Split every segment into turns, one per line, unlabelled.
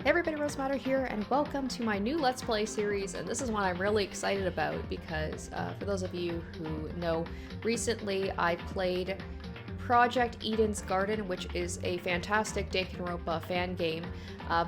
Hey everybody, Rose Matter here, and welcome to my new Let's Play series, and this is one I'm really excited about because, for those of you who know, recently I played Project Eden's Garden, which is a fantastic Danganronpa fan game,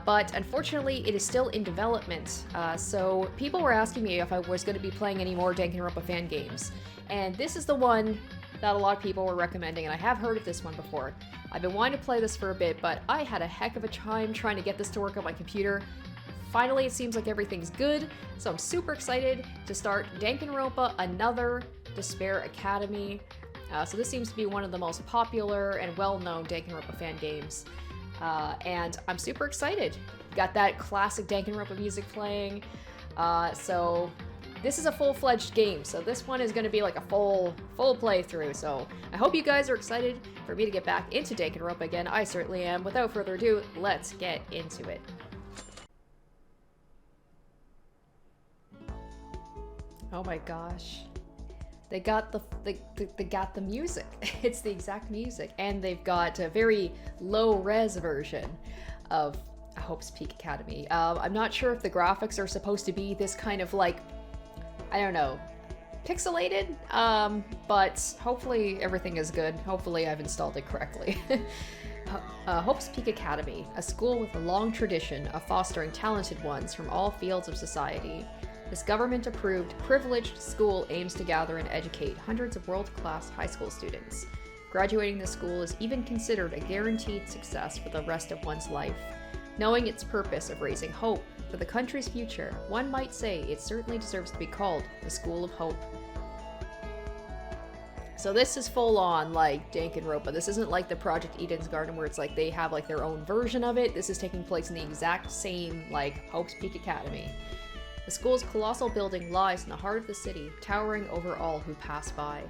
but unfortunately it is still in development, so people were asking me if I was going to be playing any more Danganronpa fan games, and this is the one that a lot of people were recommending, and I have heard of this one before. I've been wanting to play this for a bit, but I had a heck of a time trying to get this to work on my computer. Finally, it seems like everything's good, so I'm super excited to start Danganronpa Another Despair Academy. So this seems to be one of the most popular and well-known Danganronpa fan games, and I'm super excited. Got that classic Danganronpa music playing, so this is a full-fledged game, so this one is going to be like a full playthrough, so I hope you guys are excited for me to get back into Danganronpa again. I certainly am. Without further ado, let's get into it. Oh my gosh. They got the music. It's the exact music, and they've got a very low-res version of Hope's Peak Academy. I'm not sure if the graphics are supposed to be this kind of like, I don't know, pixelated, but hopefully everything is good. Hopefully I've installed it correctly. Hope's Peak Academy, a school with a long tradition of fostering talented ones from all fields of society. This government-approved, privileged school aims to gather and educate hundreds of world-class high school students. Graduating the school is even considered a guaranteed success for the rest of one's life. Knowing its purpose of raising hope for the country's future, one might say it certainly deserves to be called the School of Hope. So this is full on like Danganronpa. This isn't like the Project Eden's Garden where it's like they have like their own version of it. This is taking place in the exact same like Hope's Peak Academy. The school's colossal building lies in the heart of the city, towering over all who pass by.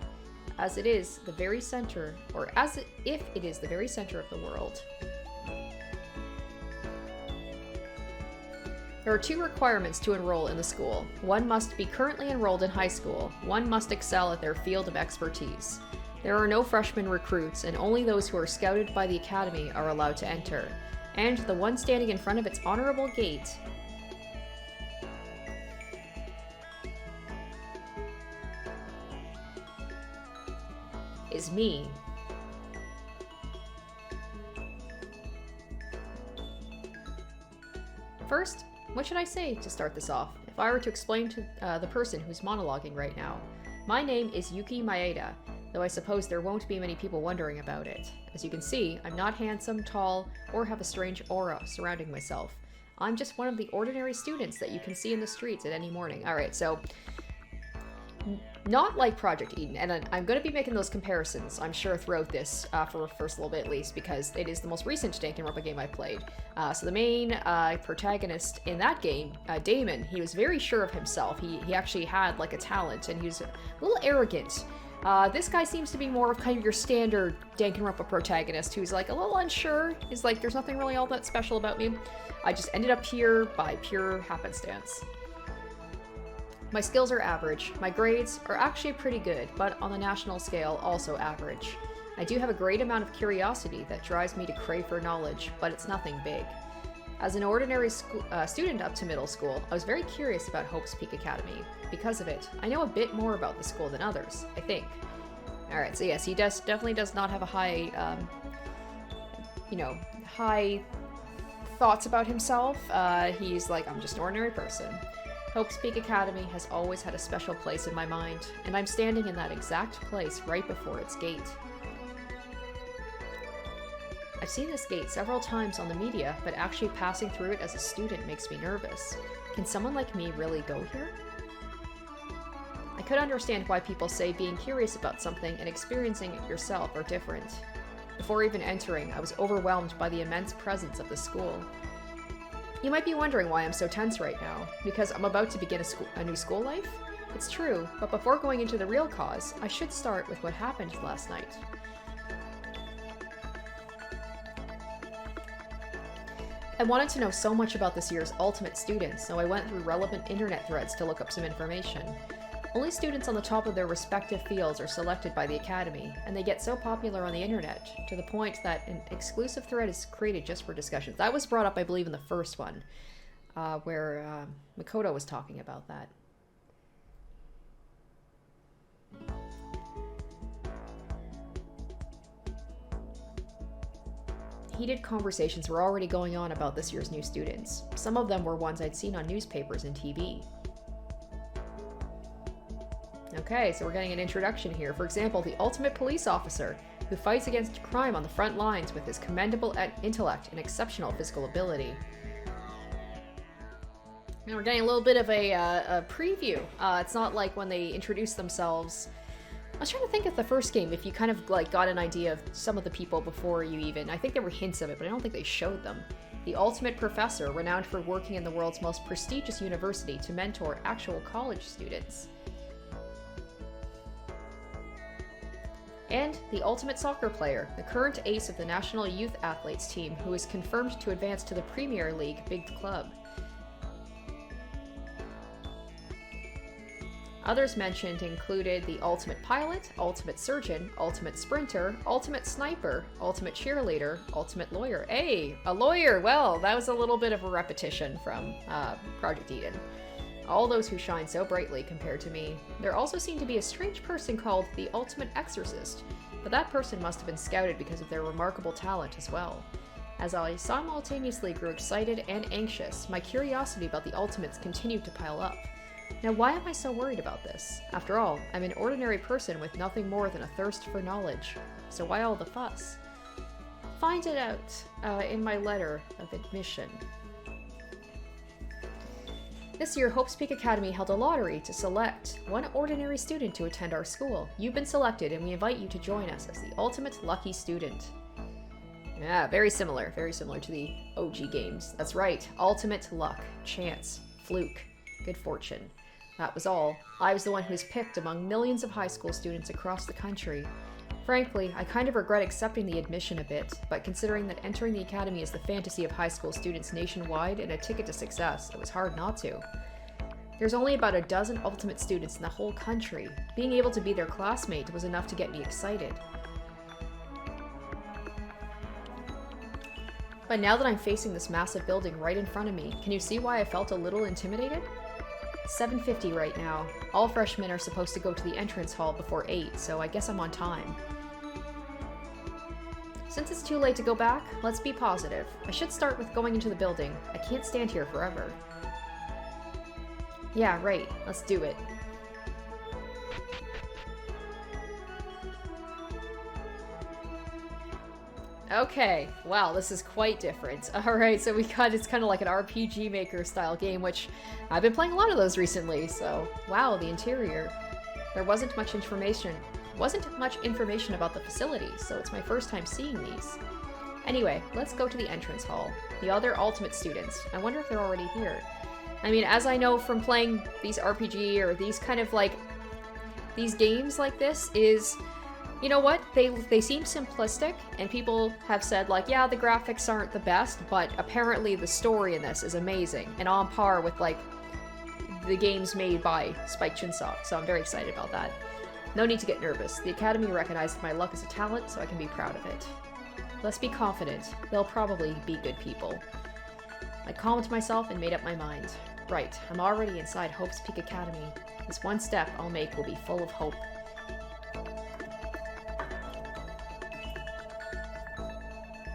As it is the very center, or as if it is the very center of the world. There are two requirements to enroll in the school. One must be currently enrolled in high school. One must excel at their field of expertise. There are no freshman recruits, and only those who are scouted by the academy are allowed to enter. And the one standing in front of its honorable gate is me. First, what should I say to start this off, if I were to explain to the person who's monologuing right now? My name is Yuki Maeda, though I suppose there won't be many people wondering about it. As you can see, I'm not handsome, tall, or have a strange aura surrounding myself. I'm just one of the ordinary students that you can see in the streets at any morning. Alright, so not like Project Eden, and I'm going to be making those comparisons, I'm sure, throughout this, for the first little bit at least, because it is the most recent Danganronpa game I played. So the main protagonist in that game, Damon, he was very sure of himself. He actually had, like, a talent, and he was a little arrogant. This guy seems to be more of kind of your standard Danganronpa protagonist, who's, like, a little unsure. He's like, there's nothing really all that special about me. I just ended up here by pure happenstance. My skills are average. My grades are actually pretty good, but on the national scale, also average. I do have a great amount of curiosity that drives me to crave for knowledge, but it's nothing big. As an ordinary student up to middle school, I was very curious about Hope's Peak Academy. Because of it, I know a bit more about the school than others, I think. Alright, so yes, he definitely does not have a high, high thoughts about himself. He's like, I'm just an ordinary person. Hope's Peak Academy has always had a special place in my mind, and I'm standing in that exact place right before its gate. I've seen this gate several times on the media, but actually passing through it as a student makes me nervous. Can someone like me really go here? I could understand why people say being curious about something and experiencing it yourself are different. Before even entering, I was overwhelmed by the immense presence of the school. You might be wondering why I'm so tense right now, because I'm about to begin a new school life? It's true, but before going into the real cause, I should start with what happened last night. I wanted to know so much about this year's ultimate students, so I went through relevant internet threads to look up some information. Only students on the top of their respective fields are selected by the Academy, and they get so popular on the internet, to the point that an exclusive thread is created just for discussions. That was brought up, I believe, in the first one, where Makoto was talking about that. Heated conversations were already going on about this year's new students. Some of them were ones I'd seen on newspapers and TV. Okay, so we're getting an introduction here. For example, the ultimate police officer, who fights against crime on the front lines with his commendable intellect and exceptional physical ability. And we're getting a little bit of a preview. It's not like when they introduce themselves. I was trying to think of the first game, if you kind of like got an idea of some of the people before you even. I think there were hints of it, but I don't think they showed them. The ultimate professor, renowned for working in the world's most prestigious university to mentor actual college students. And the ultimate soccer player, the current ace of the national youth athletes team, who is confirmed to advance to the Premier League big club. Others mentioned included the ultimate pilot, ultimate surgeon, ultimate sprinter, ultimate sniper, ultimate cheerleader, ultimate lawyer. Hey, a lawyer! Well, that was a little bit of a repetition from Project Eden. All those who shine so brightly compared to me. There also seemed to be a strange person called the Ultimate Exorcist, but that person must have been scouted because of their remarkable talent as well. As I simultaneously grew excited and anxious, my curiosity about the Ultimates continued to pile up. Now, why am I so worried about this? After all, I'm an ordinary person with nothing more than a thirst for knowledge, so why all the fuss? Find it out in my letter of admission. This year, Hope's Peak Academy held a lottery to select one ordinary student to attend our school. You've been selected, and we invite you to join us as the ultimate lucky student. Yeah, very similar to the OG games. That's right, ultimate luck, chance, fluke, good fortune. That was all. I was the one who was picked among millions of high school students across the country. Frankly, I kind of regret accepting the admission a bit, but considering that entering the academy is the fantasy of high school students nationwide and a ticket to success, it was hard not to. There's only about a dozen ultimate students in the whole country. Being able to be their classmate was enough to get me excited. But now that I'm facing this massive building right in front of me, can you see why I felt a little intimidated? 7:50 right now. All freshmen are supposed to go to the entrance hall before 8, so I guess I'm on time. Since it's too late to go back, let's be positive. I should start with going into the building. I can't stand here forever. Yeah, right. Let's do it. Okay, wow, this is quite different. Alright, so it's kind of like an RPG Maker style game, which I've been playing a lot of those recently, so wow, the interior. There wasn't much information about the facilities, so it's my first time seeing these. Anyway, let's go to the entrance hall. The other ultimate students, I wonder if they're already here. I mean, as I know from playing these RPG or these kind of like, these games like this is, you know what, they seem simplistic, and people have said like, yeah, the graphics aren't the best, but apparently the story in this is amazing, and on par with like, the games made by Spike Chunsoft, so I'm very excited about that. No need to get nervous. The Academy recognized my luck as a talent, so I can be proud of it. Let's be confident. They'll probably be good people. I calmed myself and made up my mind. Right, I'm already inside Hope's Peak Academy. This one step I'll make will be full of hope.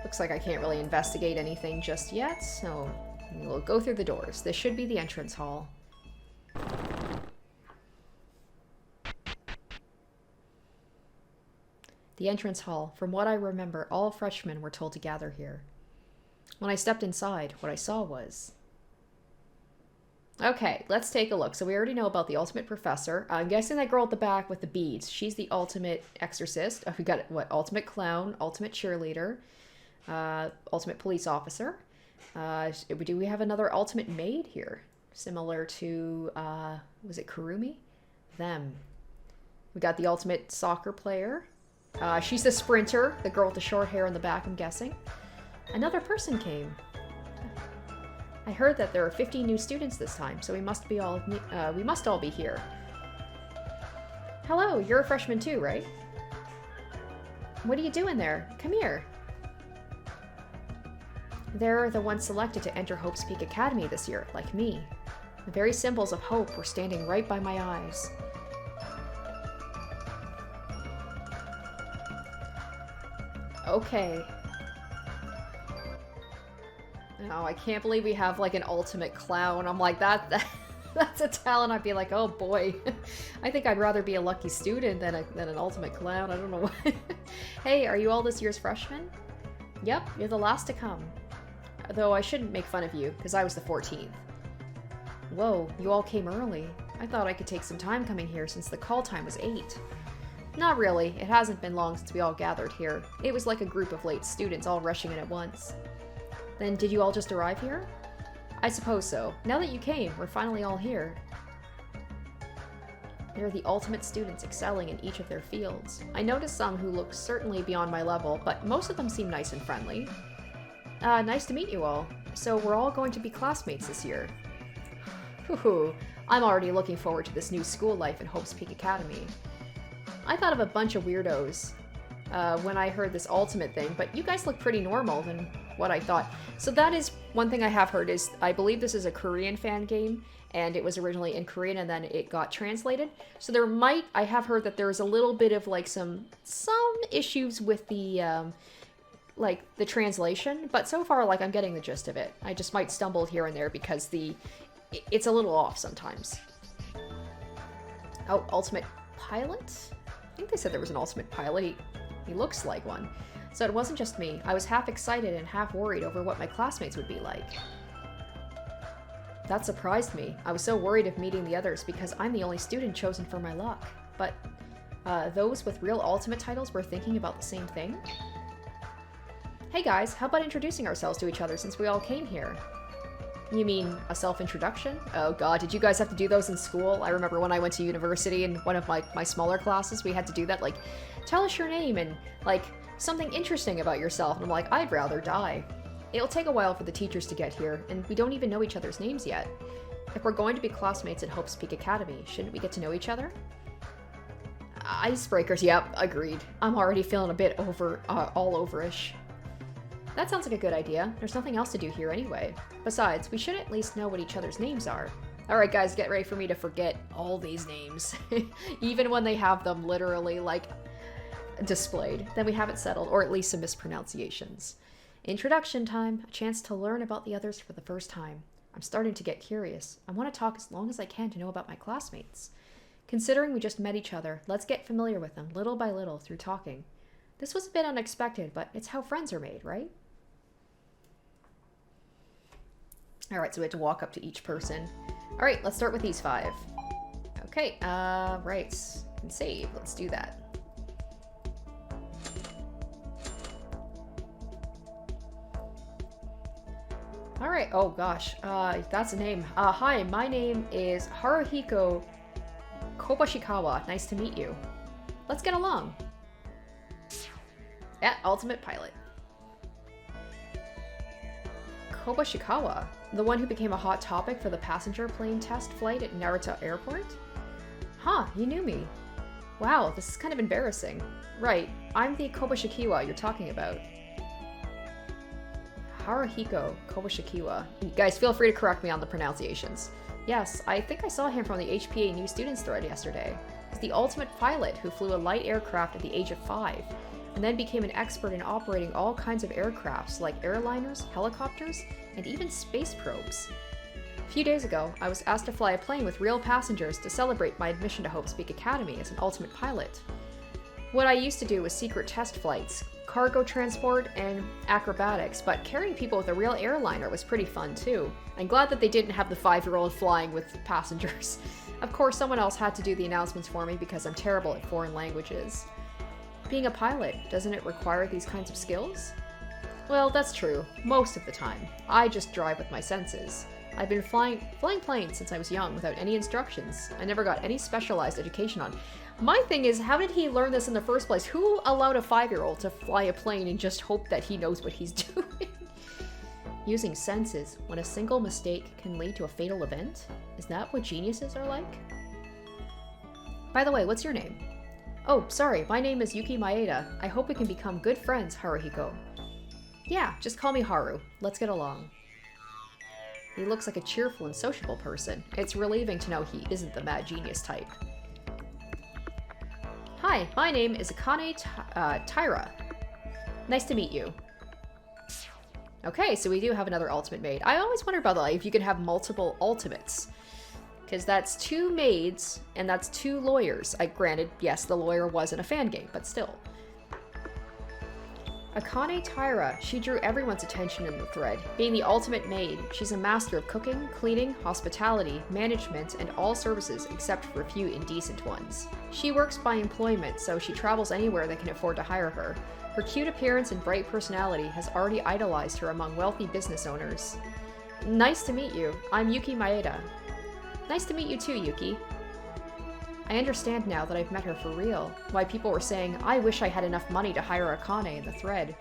Looks like I can't really investigate anything just yet, so we'll go through the doors. This should be the entrance hall. The entrance hall. From what I remember, all freshmen were told to gather here. When I stepped inside, what I saw was... Okay, let's take a look. So we already know about the ultimate professor. I'm guessing that girl at the back with the beads. She's the ultimate exorcist. We got, what, ultimate clown, ultimate cheerleader, ultimate police officer. Do we have another ultimate maid here? Similar to, was it Kurumi? Them. We got the ultimate soccer player. She's the sprinter, the girl with the short hair in the back, I'm guessing. Another person came. I heard that there are 50 new students this time, so we must all be here. Hello, you're a freshman too, right? What are you doing there? Come here. They're the ones selected to enter Hope's Peak Academy this year, like me. The very symbols of hope were standing right by my eyes. Okay. Oh, I can't believe we have like an ultimate clown. I'm like, that's a talent. I'd be like, oh boy. I think I'd rather be a lucky student than an ultimate clown. I don't know why. Hey, are you all this year's freshmen? Yep, you're the last to come. Though I shouldn't make fun of you, because I was the 14th. Whoa, you all came early. I thought I could take some time coming here since the call time was 8. Not really. It hasn't been long since we all gathered here. It was like a group of late students all rushing in at once. Then did you all just arrive here? I suppose so. Now that you came, we're finally all here. They're the ultimate students excelling in each of their fields. I noticed some who look certainly beyond my level, but most of them seem nice and friendly. Nice to meet you all. So we're all going to be classmates this year. Hoo-hoo. I'm already looking forward to this new school life in Hope's Peak Academy. I thought of a bunch of weirdos when I heard this ultimate thing, but you guys look pretty normal than what I thought. So that is one thing I have heard is, I believe this is a Korean fan game, and it was originally in Korean and then it got translated. So there might, I have heard that there's a little bit of like some issues with the like the translation, but so far like I'm getting the gist of it. I just might stumble here and there because it's a little off sometimes. Oh, ultimate pilot? I think they said there was an ultimate pilot. He looks like one. So it wasn't just me. I was half excited and half worried over what my classmates would be like. That surprised me. I was so worried of meeting the others because I'm the only student chosen for my luck. But those with real ultimate titles were thinking about the same thing? Hey guys, how about introducing ourselves to each other since we all came here? You mean a self-introduction? Oh god, did you guys have to do those in school? I remember when I went to university in one of my smaller classes, we had to do that, like, tell us your name and, like, something interesting about yourself. And I'm like, I'd rather die. It'll take a while for the teachers to get here, and we don't even know each other's names yet. If we're going to be classmates at Hope's Peak Academy, shouldn't we get to know each other? Icebreakers, yep, agreed. I'm already feeling a bit all overish. That sounds like a good idea. There's nothing else to do here anyway. Besides, we should at least know what each other's names are. Alright guys, get ready for me to forget all these names. Even when they have them literally, like, displayed. Then we have it settled, or at least some mispronunciations. Introduction time. A chance to learn about the others for the first time. I'm starting to get curious. I want to talk as long as I can to know about my classmates. Considering we just met each other, let's get familiar with them little by little through talking. This was a bit unexpected, but it's how friends are made, right? Alright, so we have to walk up to each person. Alright, let's start with these 5. Okay, right. And save. Let's do that. Alright, oh gosh. That's a name. Hi, my name is Haruhiko Kobashikawa. Nice to meet you. Let's get along. Yeah, ultimate pilot. Kobashikawa, the one who became a hot topic for the passenger plane test flight at Narita Airport? Huh, you knew me. Wow, this is kind of embarrassing. Right, I'm the Kobashikiwa you're talking about. Haruhiko Kobashikiwa. You guys, feel free to correct me on the pronunciations. Yes, I think I saw him from the HPA New Students thread yesterday. He's the ultimate pilot who flew a light aircraft at the age of 5. And then became an expert in operating all kinds of aircrafts like airliners, helicopters, and even space probes. A few days ago, I was asked to fly a plane with real passengers to celebrate my admission to Hope's Peak Academy as an ultimate pilot. What I used to do was secret test flights, cargo transport, and acrobatics, but carrying people with a real airliner was pretty fun too. I'm glad that they didn't have the 5-year-old flying with passengers. Of course, someone else had to do the announcements for me because I'm terrible at foreign languages. Being a pilot, doesn't it require these kinds of skills? Well, that's true, most of the time. I just drive with my senses. I've been flying planes since I was young without any instructions. I never got any specialized education on. My thing is, how did he learn this in the first place? Who allowed a 5-year-old to fly a plane and just hope that he knows what he's doing? Using senses when a single mistake can lead to a fatal event? Is that what geniuses are like? By the way, what's your name? Oh, sorry, my name is Yuki Maeda. I hope we can become good friends, Haruhiko. Yeah, just call me Haru. Let's get along. He looks like a cheerful and sociable person. It's relieving to know he isn't the mad genius type. Hi, my name is Akane Taira. Nice to meet you. Okay, so we do have another ultimate maid. I always wonder about that, like, if you can have multiple ultimates. Because that's 2 maids, and that's 2 lawyers. Granted, yes, the lawyer wasn't a fan game, but still. Akane Taira, she drew everyone's attention in the thread. Being the ultimate maid, she's a master of cooking, cleaning, hospitality, management, and all services except for a few indecent ones. She works by employment, so she travels anywhere that can afford to hire her. Her cute appearance and bright personality has already idolized her among wealthy business owners. Nice to meet you. I'm Yuki Maeda. Nice to meet you too, Yuki. I understand now that I've met her for real. Why people were saying, I wish I had enough money to hire Akane in the thread.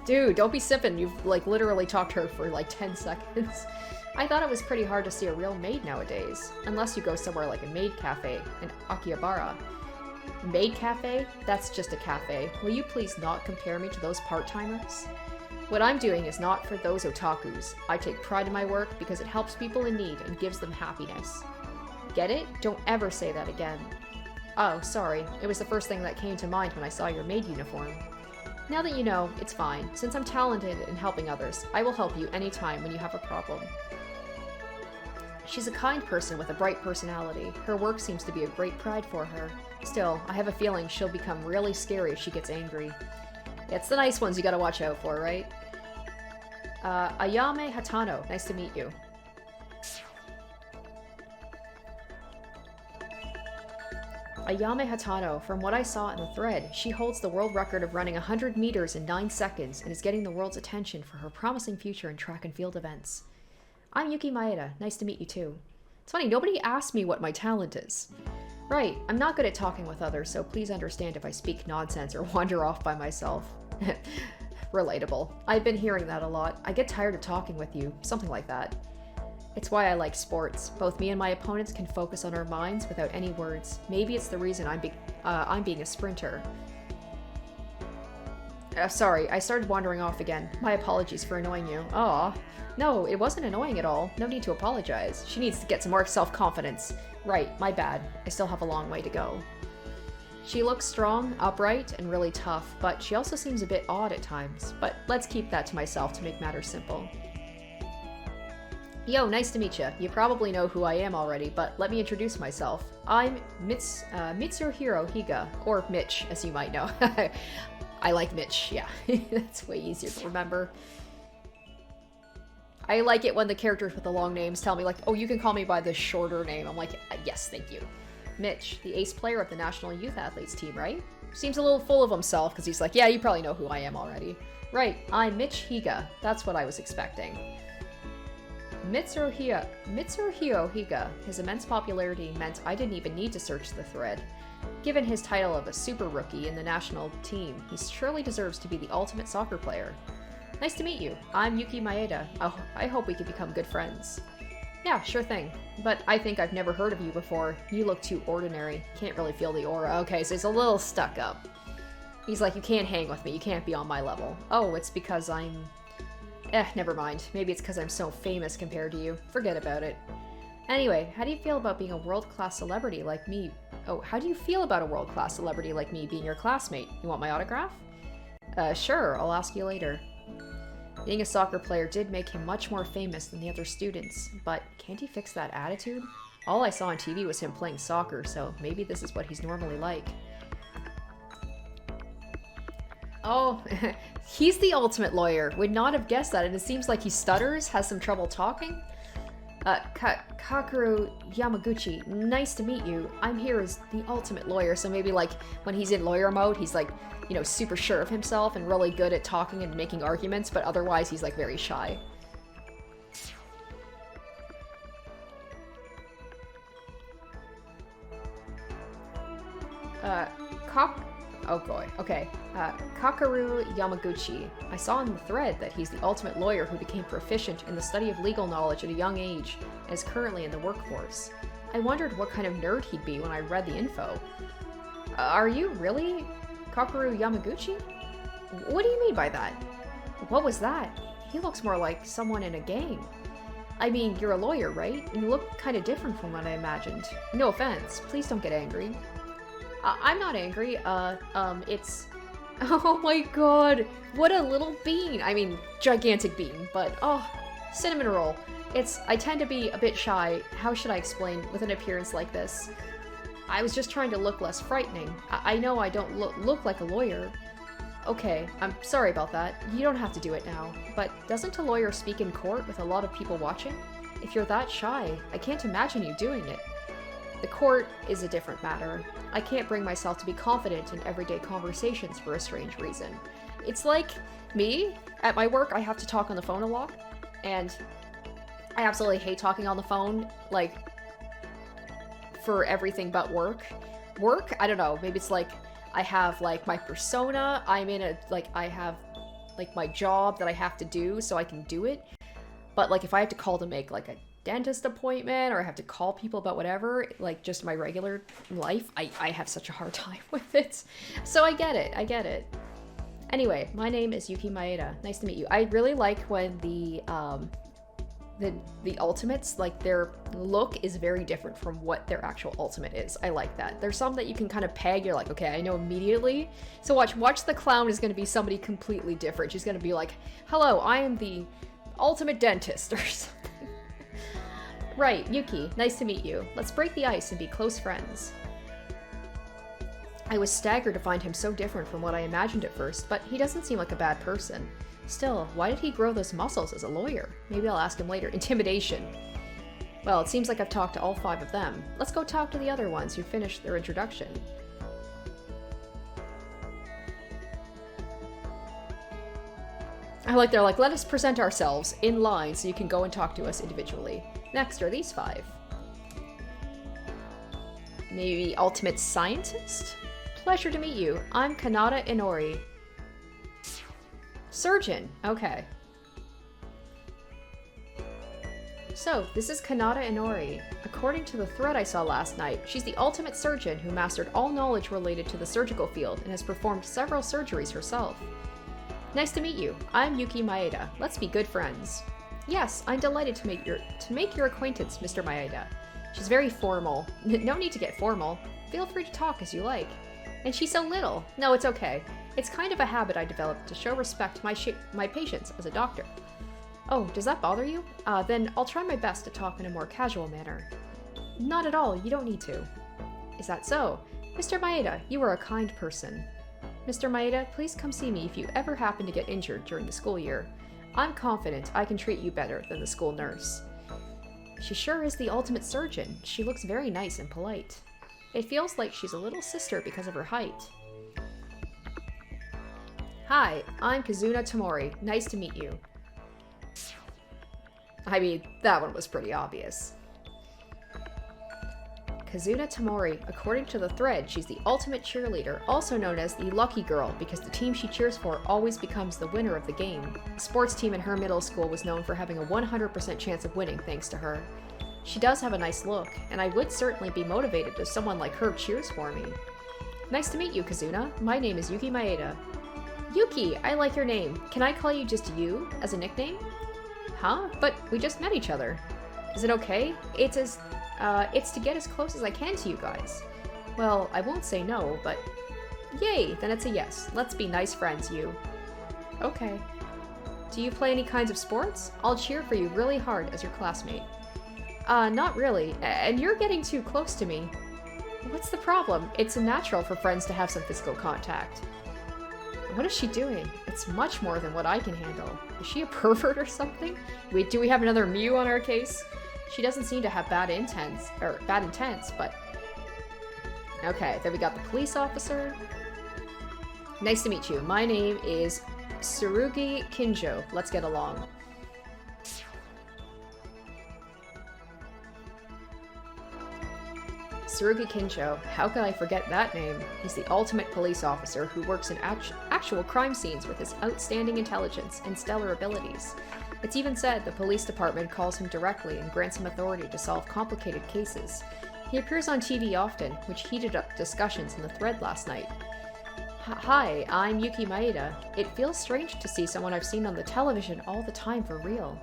Dude, don't be sipping. You've, like, literally talked to her for, like, 10 seconds. I thought it was pretty hard to see a real maid nowadays. Unless you go somewhere like a maid cafe in Akihabara. Maid cafe? That's just a cafe. Will you please not compare me to those part-timers? What I'm doing is not for those otakus. I take pride in my work because it helps people in need and gives them happiness. Get it? Don't ever say that again. Oh, sorry. It was the first thing that came to mind when I saw your maid uniform. Now that you know, it's fine. Since I'm talented in helping others, I will help you anytime when you have a problem. She's a kind person with a bright personality. Her work seems to be a great pride for her. Still, I have a feeling she'll become really scary if she gets angry. It's the nice ones you gotta watch out for, right? Ayame Hatano, nice to meet you. Ayame Hatano, from what I saw in the thread, she holds the world record of running 100 meters in 9 seconds and is getting the world's attention for her promising future in track and field events. I'm Yuki Maeda, nice to meet you too. It's funny, nobody asked me what my talent is. Right, I'm not good at talking with others, so please understand if I speak nonsense or wander off by myself. Relatable. I've been hearing that a lot. I get tired of talking with you, something like that. It's why I like sports. Both me and my opponents can focus on our minds without any words. Maybe it's the reason I'm being a sprinter. Sorry, I started wandering off again. My apologies for annoying you. Aw. No, it wasn't annoying at all. No need to apologize. She needs to get some more self-confidence. Right, my bad. I still have a long way to go. She looks strong, upright, and really tough, but she also seems a bit odd at times. But let's keep that to myself to make matters simple. Yo, nice to meet you. You probably know who I am already, but let me introduce myself. I'm Mitsuhiro Higa, or Mitch, as you might know. I like Mitch, yeah. That's way easier to remember. I like it when the characters with the long names tell me, like, oh, you can call me by the shorter name. I'm like, yes, thank you. Mitch, the ace player of the National Youth Athletes team, right? Seems a little full of himself, because he's like, yeah, you probably know who I am already. Right, I'm Mitch Higa. That's what I was expecting. Mitsuhiro Higa. His immense popularity meant I didn't even need to search the thread. Given his title of a super rookie in the national team, he surely deserves to be the ultimate soccer player. Nice to meet you. I'm Yuki Maeda. I hope we can become good friends. Yeah, sure thing. But I think I've never heard of you before. You look too ordinary. Can't really feel the aura. Okay, so he's a little stuck up. He's like, you can't hang with me. You can't be on my level. Oh, it's because I'm... never mind. Maybe it's because I'm so famous compared to you. Forget about it. Anyway, how do you feel about being a world-class celebrity like me? Oh, how do you feel about a world-class celebrity like me being your classmate? You want my autograph? Sure. I'll ask you later. Being a soccer player did make him much more famous than the other students, but can't he fix that attitude? All I saw on TV was him playing soccer, so maybe this is what he's normally like. Oh, he's the ultimate lawyer. Would not have guessed that, and it seems like he stutters, has some trouble talking. Kakeru Yamaguchi, nice to meet you. I'm here as the ultimate lawyer, so maybe like when he's in lawyer mode, he's like, you know, super sure of himself and really good at talking and making arguments, but otherwise he's like very shy. Oh boy, okay. Kakeru Yamaguchi. I saw in the thread that he's the ultimate lawyer who became proficient in the study of legal knowledge at a young age and is currently in the workforce. I wondered what kind of nerd he'd be when I read the info. Are you really Kakeru Yamaguchi? What do you mean by that? What was that? He looks more like someone in a gang. I mean, you're a lawyer, right? You look kind of different from what I imagined. No offense. Please don't get angry. I'm not angry. It's... Oh my god! What a little bean! I mean, gigantic bean, but oh, cinnamon roll. I tend to be a bit shy. How should I explain with an appearance like this? I was just trying to look less frightening. I know I don't look like a lawyer. Okay, I'm sorry about that. You don't have to do it now. But doesn't a lawyer speak in court with a lot of people watching? If you're that shy, I can't imagine you doing it. The court is a different matter. I can't bring myself to be confident in everyday conversations for a strange reason. It's like me. At my work, I have to talk on the phone a lot. And I absolutely hate talking on the phone, like, for everything but work. Work? I don't know. Maybe it's like I have, like, my persona. I have, like, my job that I have to do so I can do it. But, like, if I have to call to make, like, a dentist appointment or I have to call people about whatever, like, just my regular life, I have such a hard time with it. So I get it. Anyway, my name is Yuki Maeda. Nice to meet you. I really like when the ultimates, like, their look is very different from what their actual ultimate is. I like that. There's some that you can kind of peg, you're like, okay, I know immediately. So watch the clown is going to be somebody completely different. She's going to be like, hello, I am the ultimate dentist or something. Right, Yuki, nice to meet you. Let's break the ice and be close friends. I was staggered to find him so different from what I imagined at first, but he doesn't seem like a bad person. Still, why did he grow those muscles as a lawyer? Maybe I'll ask him later. Intimidation. Well, it seems like I've talked to all 5 of them. Let's go talk to the other ones who finished their introduction. They're like, let us present ourselves in line so you can go and talk to us individually. Next are these 5. Maybe ultimate scientist? Pleasure to meet you. I'm Kanata Inori. Surgeon. Okay. So, this is Kanata Inori. According to the thread I saw last night, she's the ultimate surgeon who mastered all knowledge related to the surgical field and has performed several surgeries herself. Nice to meet you. I'm Yuki Maeda. Let's be good friends. Yes, I'm delighted to make your acquaintance, Mr. Maeda. She's very formal. No need to get formal. Feel free to talk as you like. And she's so little. No, it's okay. It's kind of a habit I developed to show respect to my patients as a doctor. Oh, does that bother you? Then I'll try my best to talk in a more casual manner. Not at all. You don't need to. Is that so? Mr. Maeda, you are a kind person. Mr. Maeda, please come see me if you ever happen to get injured during the school year. I'm confident I can treat you better than the school nurse. She sure is the ultimate surgeon. She looks very nice and polite. It feels like she's a little sister because of her height. Hi, I'm Kazuna Tomori. Nice to meet you. I mean, that one was pretty obvious. Kazuna Tomori, according to the thread, she's the ultimate cheerleader, also known as the lucky girl because the team she cheers for always becomes the winner of the game. The sports team in her middle school was known for having a 100% chance of winning thanks to her. She does have a nice look, and I would certainly be motivated if someone like her cheers for me. Nice to meet you, Kazuna. My name is Yuki Maeda. Yuki, I like your name. Can I call you just you, as a nickname? Huh? But we just met each other. Is it okay? It's to get as close as I can to you guys. Well, I won't say no, but... Yay, then it's a yes. Let's be nice friends, you. Okay. Do you play any kinds of sports? I'll cheer for you really hard as your classmate. Not really, and you're getting too close to me. What's the problem? It's natural for friends to have some physical contact. What is she doing? It's much more than what I can handle. Is she a pervert or something? Wait, do we have another Mew on our case? She doesn't seem to have bad intent, but... Okay, then we got the police officer. Nice to meet you. My name is Tsurugi Kinjo. Let's get along. Tsurugi Kinjo. How could I forget that name? He's the ultimate police officer who works in actual crime scenes with his outstanding intelligence and stellar abilities. It's even said the police department calls him directly and grants him authority to solve complicated cases. He appears on TV often, which heated up discussions in the thread last night. Hi, I'm Yuki Maeda. It feels strange to see someone I've seen on the television all the time for real.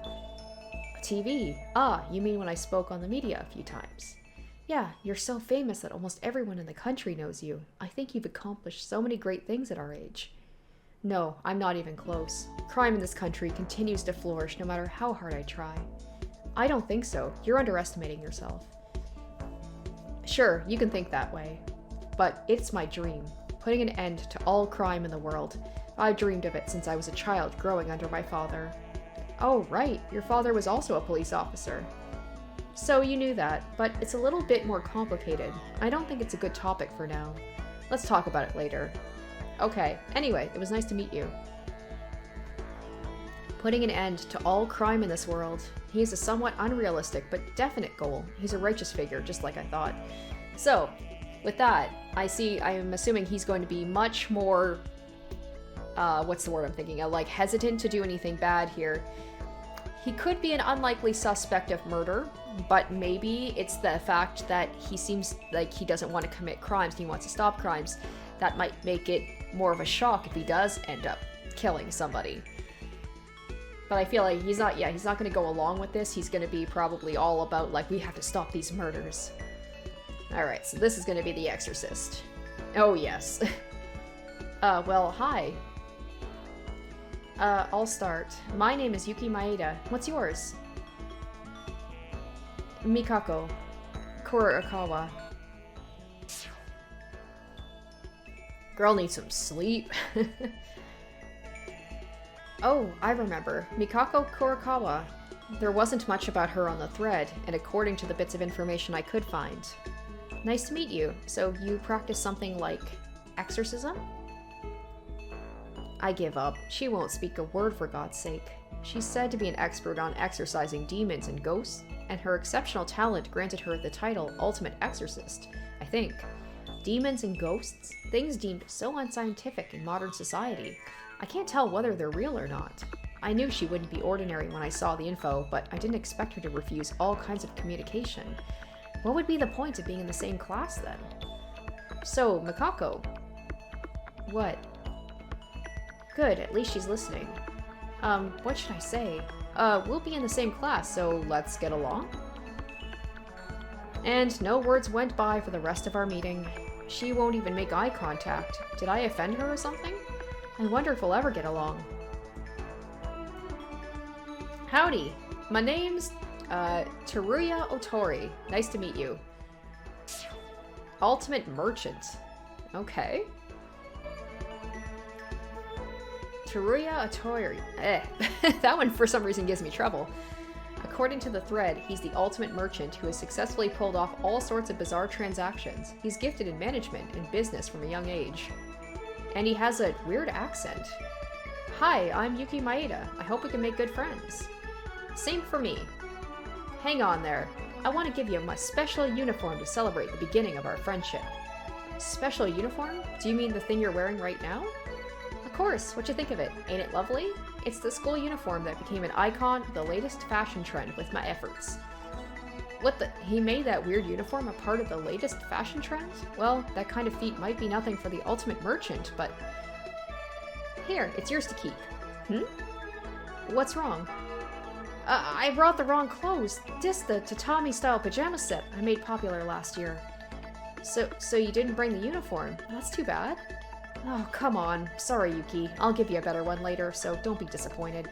TV? Ah, you mean when I spoke on the media a few times. Yeah, you're so famous that almost everyone in the country knows you. I think you've accomplished so many great things at our age. No, I'm not even close. Crime in this country continues to flourish no matter how hard I try. I don't think so. You're underestimating yourself. Sure, you can think that way. But it's my dream. Putting an end to all crime in the world. I've dreamed of it since I was a child growing under my father. Oh, right. Your father was also a police officer. So you knew that, but it's a little bit more complicated. I don't think it's a good topic for now. Let's talk about it later. Okay, anyway, it was nice to meet you. Putting an end to all crime in this world. He has a somewhat unrealistic but definite goal. He's a righteous figure, just like I thought. So, with that, I am assuming he's going to be much more, what's the word I'm thinking of, like hesitant to do anything bad here. He could be an unlikely suspect of murder, but maybe it's the fact that he seems like he doesn't want to commit crimes, he wants to stop crimes. That might make it more of a shock if he does end up killing somebody. But I feel like he's not going to go along with this. He's going to be probably all about, like, we have to stop these murders. Alright, so this is going to be The Exorcist. Oh, yes. Well, hi. I'll start. My name is Yuki Maeda. What's yours? Mikako. Kurakawa. Girl needs some sleep. Oh, I remember. Mikako Kurakawa. There wasn't much about her on the thread, and according to the bits of information I could find. Nice to meet you. So you practice something like exorcism? I give up. She won't speak a word for God's sake. She's said to be an expert on exorcising demons and ghosts, and her exceptional talent granted her the title Ultimate Exorcist, I think. Demons and ghosts? Things deemed so unscientific in modern society. I can't tell whether they're real or not. I knew she wouldn't be ordinary when I saw the info, but I didn't expect her to refuse all kinds of communication. What would be the point of being in the same class then? So, Mikako. What? Good, at least she's listening. What should I say? We'll be in the same class, so let's get along? And no words went by for the rest of our meeting. She won't even make eye contact. Did I offend her or something? I wonder if we'll ever get along. Howdy, my name's, Teruya Otori. Nice to meet you. Ultimate Merchant. Okay. Teruya Otori. That one for some reason gives me trouble. According to the thread, he's the ultimate merchant who has successfully pulled off all sorts of bizarre transactions. He's gifted in management and business from a young age. And he has a weird accent. Hi, I'm Yuki Maeda. I hope we can make good friends. Same for me. Hang on there. I want to give you my special uniform to celebrate the beginning of our friendship. Special uniform? Do you mean the thing you're wearing right now? Of course, what you think of it? Ain't it lovely? It's the school uniform that became an icon of the latest fashion trend with my efforts. What the? He made that weird uniform a part of the latest fashion trend? Well, that kind of feat might be nothing for the ultimate merchant, but... Here, it's yours to keep. What's wrong? I brought the wrong clothes. This the tatami-style pajama set I made popular last year. So you didn't bring the uniform? That's too bad. Oh, come on. Sorry, Yuki. I'll give you a better one later, so don't be disappointed.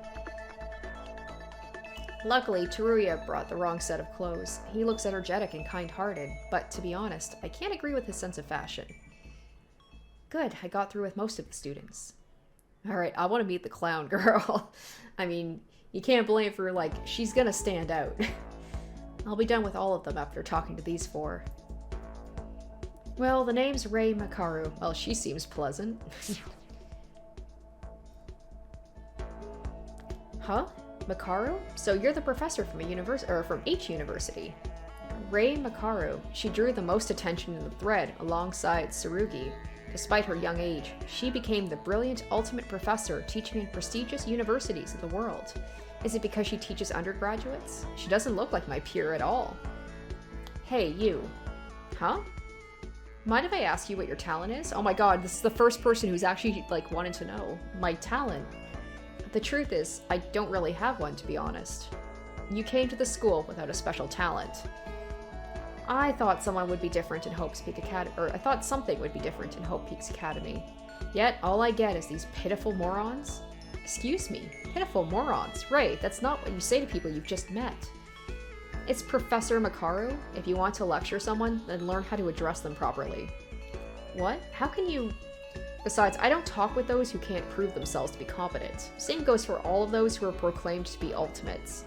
Luckily, Teruya brought the wrong set of clothes. He looks energetic and kind-hearted, but to be honest, I can't agree with his sense of fashion. Good, I got through with most of the students. Alright, I want to meet the clown girl. I mean, you can't blame her, like, she's gonna stand out. I'll be done with all of them after talking to these four. Well, the name's Rei Makaru. Well, she seems pleasant. Huh? Makaru? So you're the professor from from H University. Rei Makaru. She drew the most attention in the thread alongside Tsurugi. Despite her young age, she became the brilliant ultimate professor teaching in prestigious universities of the world. Is it because she teaches undergraduates? She doesn't look like my peer at all. Hey, you. Huh? Mind if I ask you what your talent is? Oh my god, this is the first person who's actually, like, wanted to know. My talent. The truth is, I don't really have one, to be honest. You came to the school without a special talent. I thought someone would be different in Hope's Peak Academy, or I thought something would be different in Hope Peak's Academy. Yet, all I get is these pitiful morons. Excuse me, pitiful morons. Right, that's not what you say to people you've just met. It's Professor Makaru. If you want to lecture someone, then learn how to address them properly. What? How can you... Besides, I don't talk with those who can't prove themselves to be competent. Same goes for all of those who are proclaimed to be ultimates.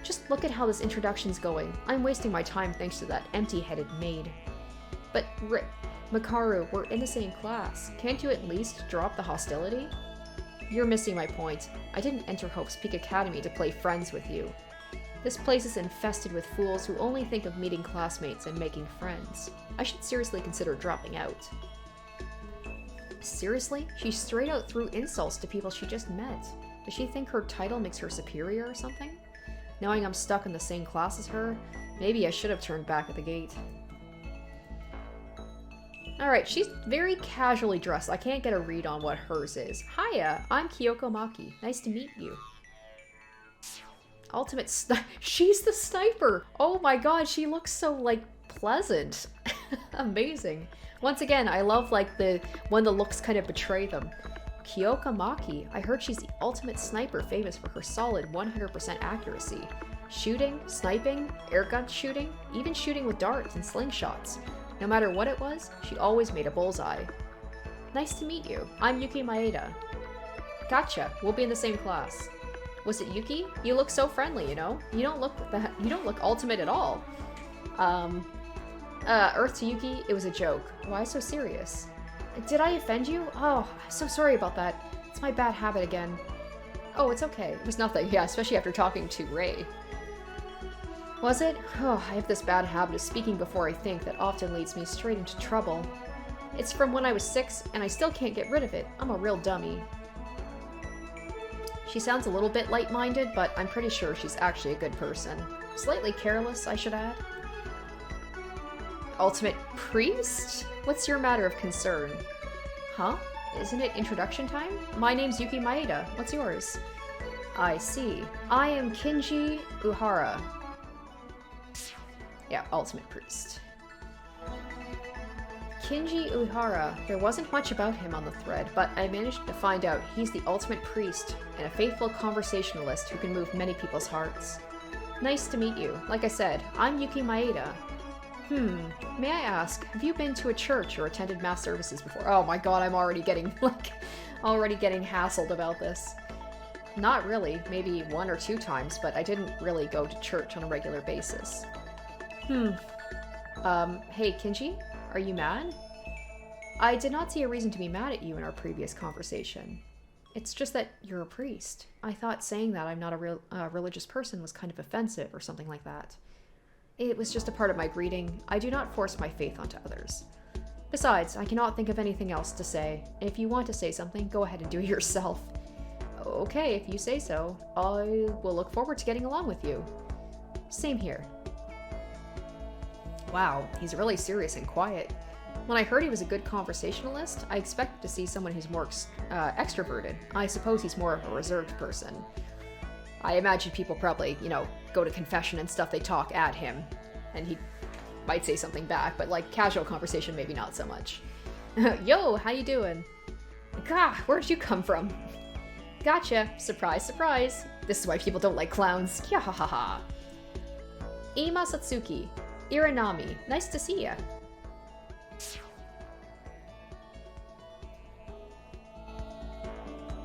Just look at how this introduction's going. I'm wasting my time thanks to that empty-headed maid. But, Makaru, we're in the same class. Can't you at least drop the hostility? You're missing my point. I didn't enter Hope's Peak Academy to play friends with you. This place is infested with fools who only think of meeting classmates and making friends. I should seriously consider dropping out. Seriously? She straight out threw insults to people she just met. Does she think her title makes her superior or something? Knowing I'm stuck in the same class as her, maybe I should have turned back at the gate. Alright, she's very casually dressed. I can't get a read on what hers is. Hiya, I'm Kyoko Maki. Nice to meet you. Ultimate she's the sniper! Oh my god, she looks so, like, pleasant. Amazing. Once again, I love, like, when the looks kind of betray them. Kyoko Maki. I heard she's the ultimate sniper, famous for her solid 100% accuracy. Shooting, sniping, airgun shooting, even shooting with darts and slingshots. No matter what it was, she always made a bullseye. Nice to meet you. I'm Yuki Maeda. Gotcha. We'll be in the same class. Was it Yuki? You look so friendly, you know? You don't look ultimate at all. Earth to Yuki, it was a joke. Why so serious? Did I offend you? Oh, I'm so sorry about that. It's my bad habit again. Oh, it's okay. It was nothing. Yeah, especially after talking to Ray. Was it? Oh, I have this bad habit of speaking before I think that often leads me straight into trouble. It's from when I was 6, and I still can't get rid of it. I'm a real dummy. She sounds a little bit light-minded, but I'm pretty sure she's actually a good person. Slightly careless, I should add. Ultimate priest? What's your matter of concern? Huh? Isn't it introduction time? My name's Yuki Maeda. What's yours? I see. I am Kinji Uhara. Yeah, ultimate priest. Kinji Uhara. There wasn't much about him on the thread, but I managed to find out he's the ultimate priest and a faithful conversationalist who can move many people's hearts. Nice to meet you. Like I said, I'm Yuki Maeda. May I ask, have you been to a church or attended mass services before? Oh my god, I'm already getting, hassled about this. Not really, maybe 1 or 2 times, but I didn't really go to church on a regular basis. Hey, Kinji? Are you mad? I did not see a reason to be mad at you in our previous conversation. It's just that you're a priest. I thought saying that I'm not a religious person was kind of offensive or something like that. It was just a part of my greeting. I do not force my faith onto others. Besides, I cannot think of anything else to say. If you want to say something, go ahead and do it yourself. Okay, if you say so. I will look forward to getting along with you. Same here. Wow, he's really serious and quiet. When I heard he was a good conversationalist, I expected to see someone who's more extroverted. I suppose he's more of a reserved person. I imagine people probably, go to confession and stuff, they talk at him, and he might say something back, but like casual conversation, maybe not so much. Yo, how you doing? Gah, where'd you come from? Gotcha, surprise, surprise. This is why people don't like clowns. Yahahaha. Ima Satsuki, Iranami, nice to see ya.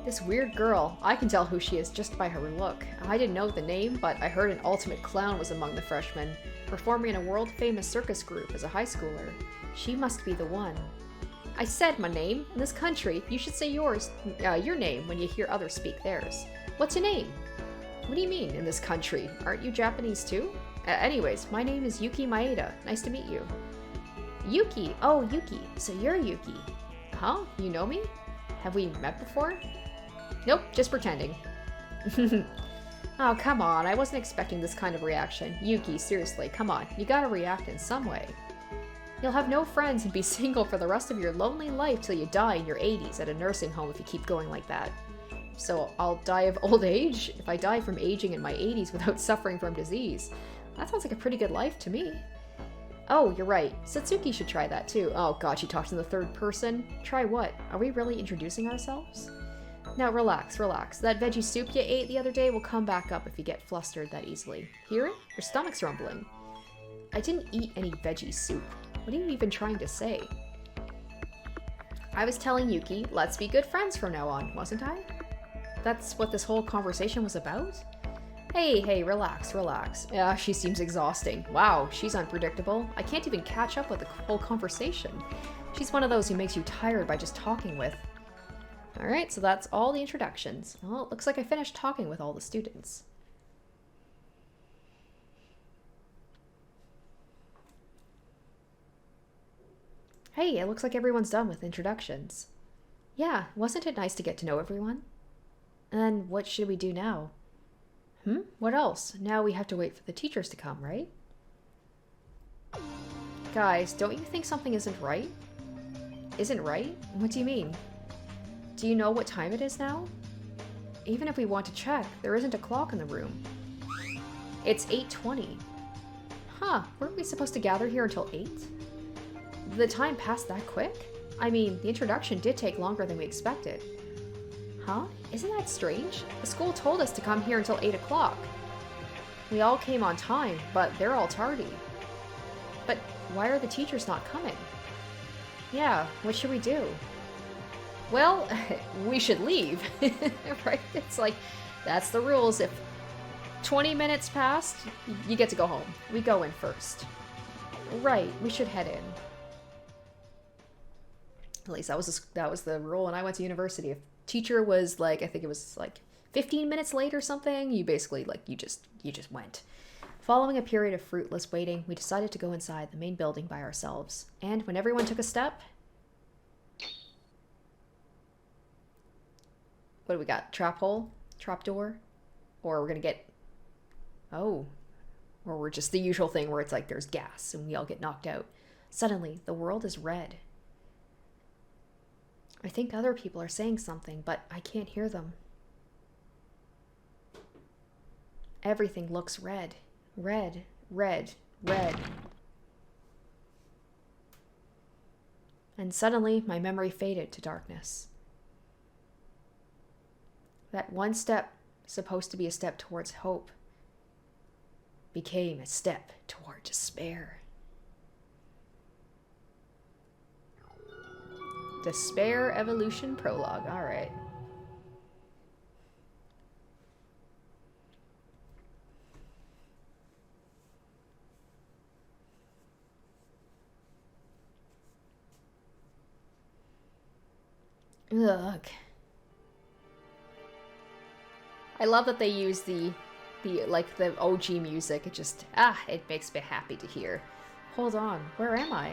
This weird girl, I can tell who she is just by her look. I didn't know the name, but I heard an ultimate clown was among the freshmen, performing in a world-famous circus group as a high schooler. She must be the one. I said my name. In this country, you should say your name when you hear others speak theirs. What's your name? What do you mean, in this country? Aren't you Japanese too? Anyways, my name is Yuki Maeda. Nice to meet you. Yuki! Oh, Yuki. So you're Yuki. Huh? You know me? Have we met before? Nope, just pretending. Oh, come on. I wasn't expecting this kind of reaction. Yuki, seriously, come on. You gotta react in some way. You'll have no friends and be single for the rest of your lonely life till you die in your 80s at a nursing home if you keep going like that. So I'll die of old age if I die from aging in my 80s without suffering from disease. That sounds like a pretty good life to me. Oh, you're right. Satsuki should try that too. Oh god, she talks in the third person. Try what? Are we really introducing ourselves? Now relax, relax. That veggie soup you ate the other day will come back up if you get flustered that easily. Hear it? Your stomach's rumbling. I didn't eat any veggie soup. What are you even trying to say? I was telling Yuki, let's be good friends from now on, wasn't I? That's what this whole conversation was about? Hey, relax, relax. Yeah, she seems exhausting. Wow, she's unpredictable. I can't even catch up with the whole conversation. She's one of those who makes you tired by just talking with. Alright, so that's all the introductions. Well, it looks like I finished talking with all the students. Hey, it looks like everyone's done with introductions. Yeah, wasn't it nice to get to know everyone? And then what should we do now? What else? Now we have to wait for the teachers to come, right? Guys, don't you think something isn't right? Isn't right? What do you mean? Do you know what time it is now? Even if we want to check, there isn't a clock in the room. It's 8:20. Huh, weren't we supposed to gather here until 8? Did the time pass that quick? I mean, the introduction did take longer than we expected. Huh? Isn't that strange? The school told us to come here until 8 o'clock. We all came on time, but they're all tardy. But why are the teachers not coming? Yeah, what should we do? Well, we should leave, right? It's like, that's the rules. If 20 minutes passed, you get to go home. We go in first. Right, we should head in. At least that was the rule when I went to university. If teacher was like, I think it was like 15 minutes late or something, you basically like, you just went. Following a period of fruitless waiting, we decided to go inside the main building by ourselves. And when everyone took a step... What do we got? Trap hole? Trap door? Or we're gonna get... Oh. Or we're just the usual thing where it's like there's gas and we all get knocked out. Suddenly, the world is red. I think other people are saying something, but I can't hear them. Everything looks red. Red, red, red. And suddenly, my memory faded to darkness. That one step, supposed to be a step towards hope, became a step toward despair. Despair Evolution Prologue. Alright. Ugh. I love that they use the OG music. It just, it makes me happy to hear. Hold on, where am I?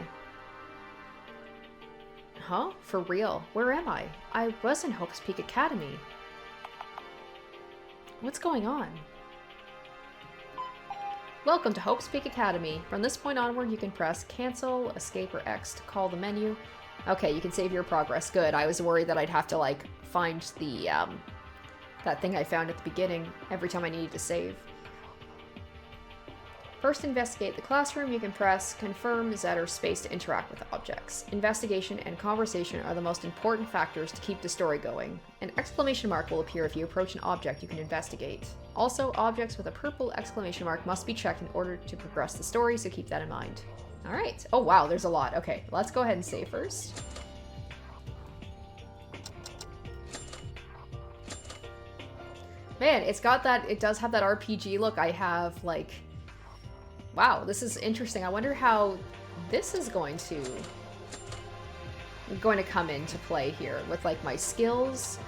Huh? For real? Where am I? I was in Hope's Peak Academy. What's going on? Welcome to Hope's Peak Academy. From this point onward, you can press Cancel, Escape, or X to call the menu. Okay, you can save your progress. Good. I was worried that I'd have to, like, find the, that thing I found at the beginning every time I needed to save. First, investigate the classroom. You can press Confirm, Z, or space to interact with objects. Investigation and conversation are the most important factors to keep the story going. An exclamation mark will appear if you approach an object you can investigate. Also, objects with a purple exclamation mark must be checked in order to progress the story, so keep that in mind. Alright. Oh wow, there's a lot. Okay, let's go ahead and save first. Man, it's got that, it does have that RPG look. I have, like... Wow, this is interesting. I wonder how this is going to come into play here with, like, my skills.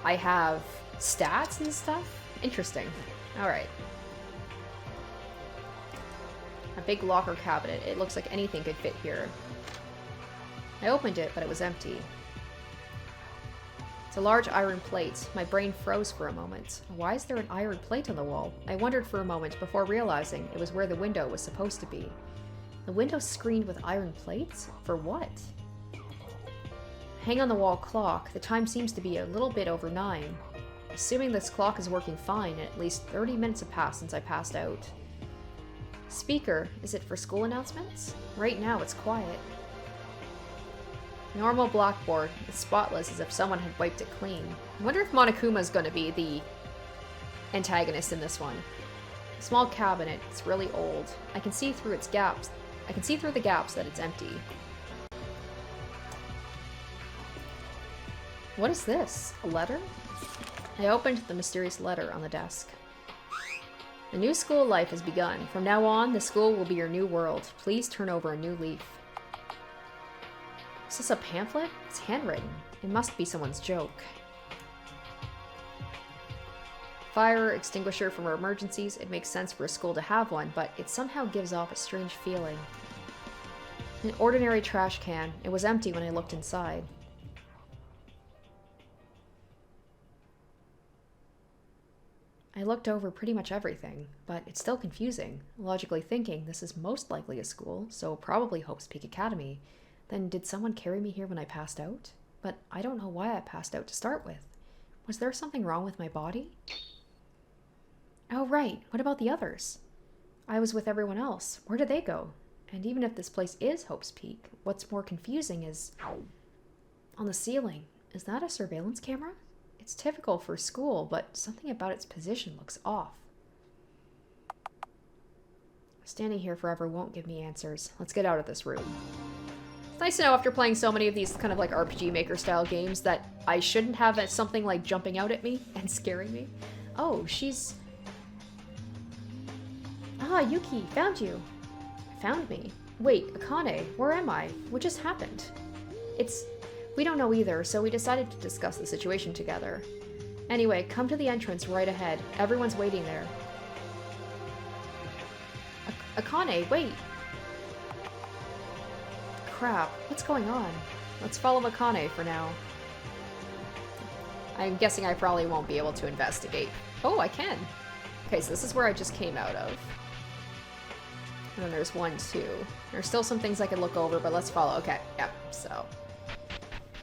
I have stats and stuff. Interesting. Alright. A big locker cabinet. It looks like anything could fit here. I opened it, but it was empty. It's a large iron plate. My brain froze for a moment. Why is there an iron plate on the wall? I wondered for a moment before realizing it was where the window was supposed to be. The window screened with iron plates? For what? Hang on the wall clock. The time seems to be a little bit over 9. Assuming this clock is working fine, at least 30 minutes have passed since I passed out. Speaker. Is it for school announcements? Right now it's quiet. Normal blackboard. It's spotless as if someone had wiped it clean. I wonder if Monokuma is going to be the antagonist in this one. Small cabinet. It's really old. I can see through its gaps. I can see through the gaps that it's empty. What is this? A letter? I opened the mysterious letter on the desk. The new school life has begun. From now on, the school will be your new world. Please turn over a new leaf. Is this a pamphlet? It's handwritten. It must be someone's joke. Fire extinguisher for emergencies. It makes sense for a school to have one, but it somehow gives off a strange feeling. An ordinary trash can. It was empty when I looked inside. I looked over pretty much everything, but it's still confusing. Logically thinking, this is most likely a school, so probably Hope's Peak Academy. Then did someone carry me here when I passed out? But I don't know why I passed out to start with. Was there something wrong with my body? Oh right, what about the others? I was with everyone else. Where did they go? And even if this place is Hope's Peak, what's more confusing is... on the ceiling. Is that a surveillance camera? It's typical for school, but something about its position looks off. Standing here forever won't give me answers. Let's get out of this room. It's nice to know after playing so many of these kind of like RPG Maker style games that I shouldn't have something like jumping out at me and scaring me. Oh, she's... Ah, Yuki, found you. Found me. Wait, Akane, where am I? What just happened? We don't know either, so we decided to discuss the situation together. Anyway, come to the entrance right ahead. Everyone's waiting there. Akane, wait! Crap, what's going on? Let's follow Akane for now. I'm guessing I probably won't be able to investigate. Oh, I can! Okay, so this is where I just came out of. And then there's 1, 2. There's still some things I could look over, but let's follow. Okay, yep, so...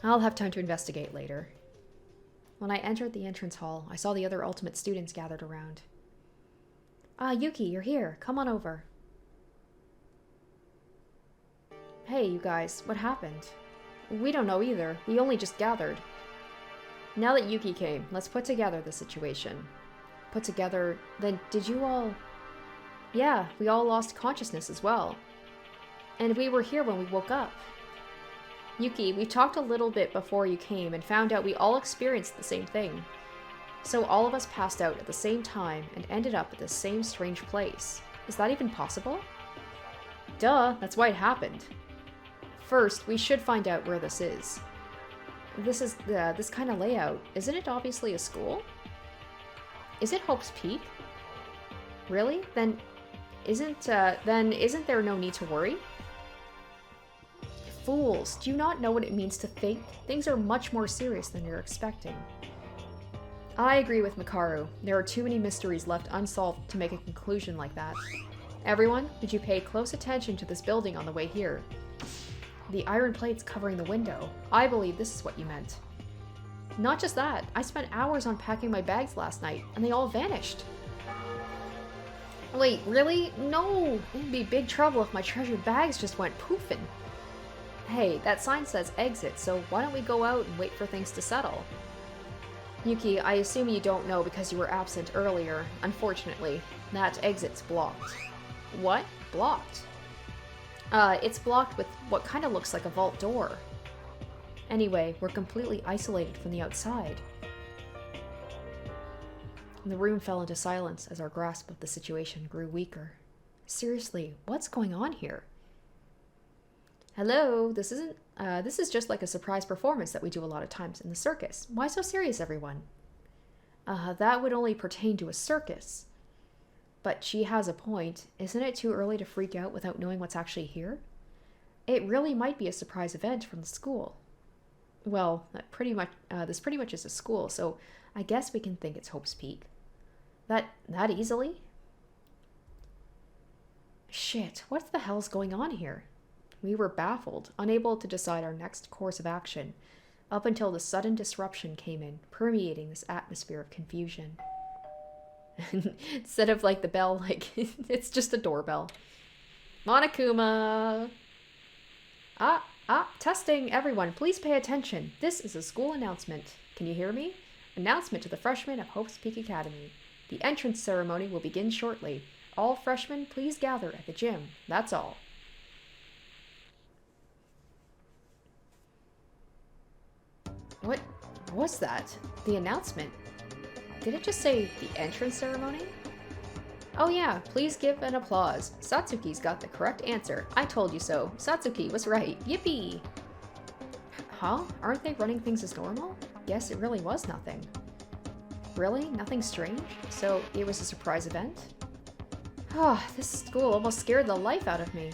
I'll have time to investigate later. When I entered the entrance hall, I saw the other ultimate students gathered around. Ah, Yuki, you're here. Come on over. Hey, you guys, what happened? We don't know either. We only just gathered. Now that Yuki came, let's put together the situation. Put together... Then did you all... Yeah, we all lost consciousness as well. And we were here when we woke up. Yuki, we talked a little bit before you came and found out we all experienced the same thing. So all of us passed out at the same time and ended up at the same strange place. Is that even possible? Duh, that's why it happened. First, we should find out where this is. This kind of layout. Isn't it obviously a school? Is it Hope's Peak? Really? Then isn't there no need to worry? Fools, do you not know what it means to think? Things are much more serious than you're expecting. I agree with Makaru. There are too many mysteries left unsolved to make a conclusion like that. Everyone, did you pay close attention to this building on the way here? The iron plates covering the window. I believe this is what you meant. Not just that, I spent hours unpacking my bags last night, and they all vanished. Wait, really? No! It'd be big trouble if my treasured bags just went poofing. Hey, that sign says exit, so why don't we go out and wait for things to settle? Yuki, I assume you don't know because you were absent earlier. Unfortunately, that exit's blocked. What? Blocked? It's blocked with what kind of looks like a vault door. Anyway, we're completely isolated from the outside. The room fell into silence as our grasp of the situation grew weaker. Seriously, what's going on here? Hello, this is just like a surprise performance that we do a lot of times in the circus. Why so serious, everyone? That would only pertain to a circus. But she has a point. Isn't it too early to freak out without knowing what's actually here? It really might be a surprise event from the school. Well, this pretty much is a school, so I guess we can think it's Hope's Peak. That easily? Shit, what the hell's going on here? We were baffled, unable to decide our next course of action, up until the sudden disruption came in, permeating this atmosphere of confusion. Instead of like the bell, like it's just a doorbell. Monokuma! Testing, everyone, please pay attention. This is a school announcement. Can you hear me? Announcement to the freshmen of Hope's Peak Academy. The entrance ceremony will begin shortly. All freshmen, please gather at the gym. That's all. What was that? The announcement? Did it just say the entrance ceremony? Oh yeah, please give an applause. Satsuki's got the correct answer. I told you so. Satsuki was right. Yippee! Huh? Aren't they running things as normal? Guess it really was nothing. Really? Nothing strange? So it was a surprise event? Ah, this school almost scared the life out of me.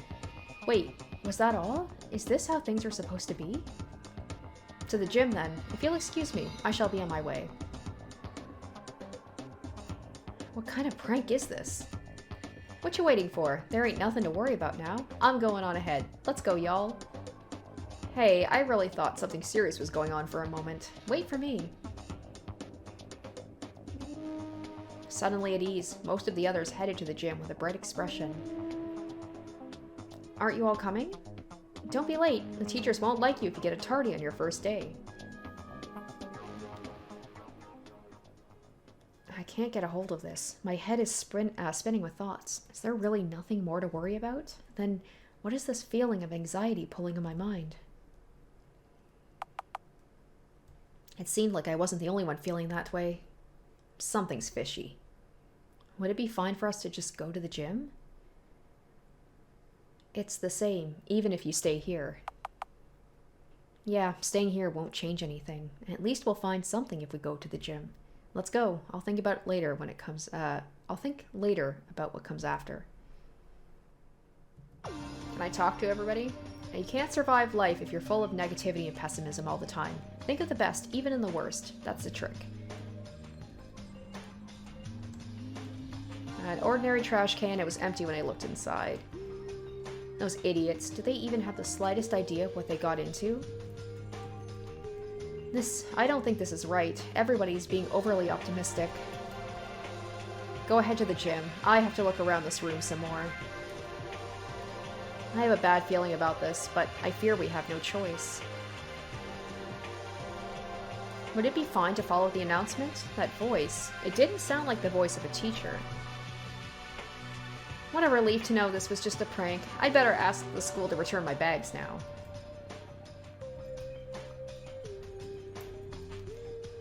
Wait, was that all? Is this how things are supposed to be? To the gym then. If you'll excuse me, I shall be on my way. What kind of prank is this? What you waiting for? There ain't nothing to worry about now. I'm going on ahead. Let's go, y'all. Hey, I really thought something serious was going on for a moment. Wait for me. Suddenly at ease, most of the others headed to the gym with a bright expression. Aren't you all coming? Don't be late. The teachers won't like you if you get a tardy on your first day. I can't get a hold of this. My head is spinning with thoughts. Is there really nothing more to worry about? Then what is this feeling of anxiety pulling on my mind? It seemed like I wasn't the only one feeling that way. Something's fishy. Would it be fine for us to just go to the gym? It's the same, even if you stay here. Yeah, staying here won't change anything. At least we'll find something if we go to the gym. Let's go. I'll think about it later when it comes, I'll think later about what comes after. Can I talk to everybody? You can't survive life if you're full of negativity and pessimism all the time. Think of the best, even in the worst. That's the trick. An ordinary trash can, it was empty when I looked inside. Those idiots, do they even have the slightest idea of what they got into? I don't think this is right. Everybody's being overly optimistic. Go ahead to the gym. I have to look around this room some more. I have a bad feeling about this, but I fear we have no choice. Would it be fine to follow the announcement? That voice. It didn't sound like the voice of a teacher. What a relief to know this was just a prank. I'd better ask the school to return my bags now.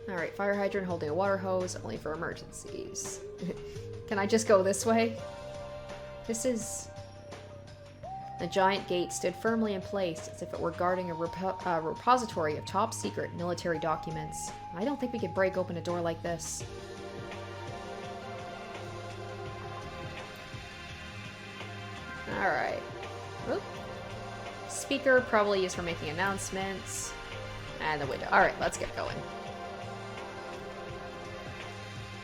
Alright, fire hydrant holding a water hose, only for emergencies. Can I just go this way? This is... The giant gate stood firmly in place, as if it were guarding a repository of top-secret military documents. I don't think we could break open a door like this. Alright. Oop. Speaker probably used for making announcements. And the window. Alright, let's get going.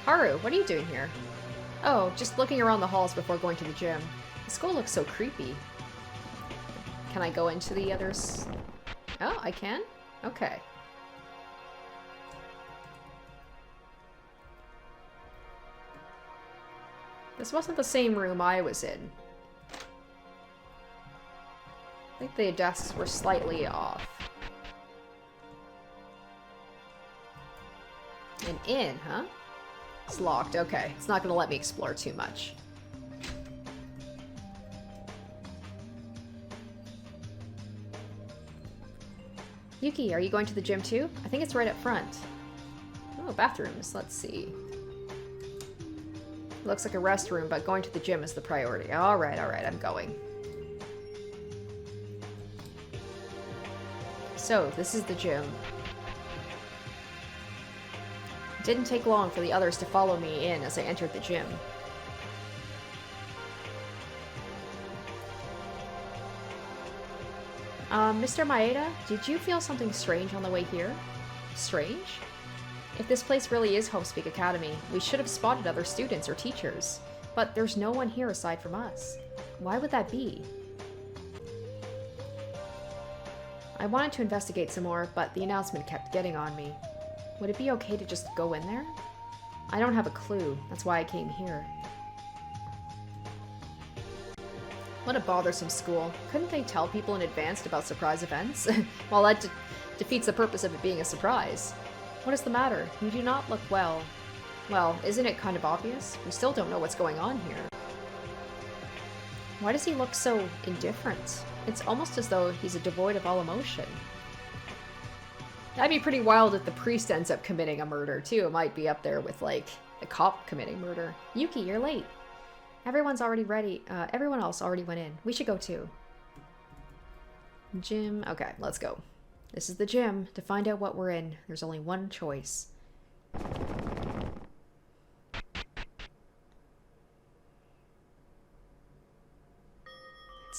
Haru, what are you doing here? Oh, just looking around the halls before going to the gym. The school looks so creepy. Can I go into the others? Oh, I can? Okay. This wasn't the same room I was in. I think the desks were slightly off. An inn, huh? It's locked, okay. It's not gonna let me explore too much. Yuki, are you going to the gym too? I think it's right up front. Oh, bathrooms. Let's see. Looks like a restroom, but going to the gym is the priority. Alright, I'm going. So, this is the gym. It didn't take long for the others to follow me in as I entered the gym. Mr. Maeda, did you feel something strange on the way here? Strange? If this place really is Hope's Peak Academy, we should have spotted other students or teachers. But there's no one here aside from us. Why would that be? I wanted to investigate some more, but the announcement kept getting on me. Would it be okay to just go in there? I don't have a clue. That's why I came here. What a bothersome school. Couldn't they tell people in advance about surprise events? Well, that defeats the purpose of it being a surprise. What is the matter? You do not look well. Well, isn't it kind of obvious? We still don't know what's going on here. Why does he look so indifferent? It's almost as though he's devoid of all emotion. That'd be pretty wild if the priest ends up committing a murder, too. It might be up there with, like, the cop committing murder. Yuki, you're late. Everyone's already ready. Everyone else already went in. We should go, too. Gym. Okay, let's go. This is the gym. To find out what we're in, there's only one choice.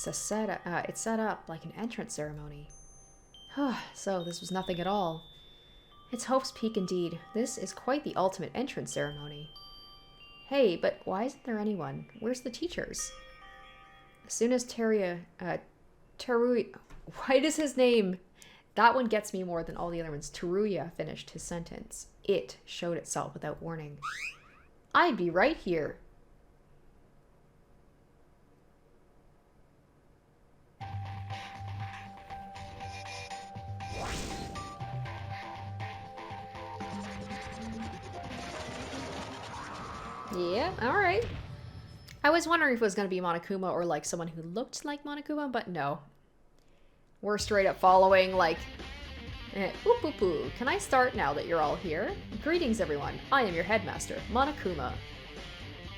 It's set up like an entrance ceremony. So this was nothing at all. It's Hope's Peak indeed. This is quite the ultimate entrance ceremony. Hey, but why isn't there anyone? Where's the teachers? As soon as Teruya, why does his name? That one gets me more than all the other ones. Teruya finished his sentence. It showed itself without warning. I'd be right here. Yeah, alright. I was wondering if it was going to be Monokuma or like someone who looked like Monokuma, but no. We're straight up following like... Oop, oop, oop. Can I start now that you're all here? Greetings everyone, I am your headmaster, Monokuma.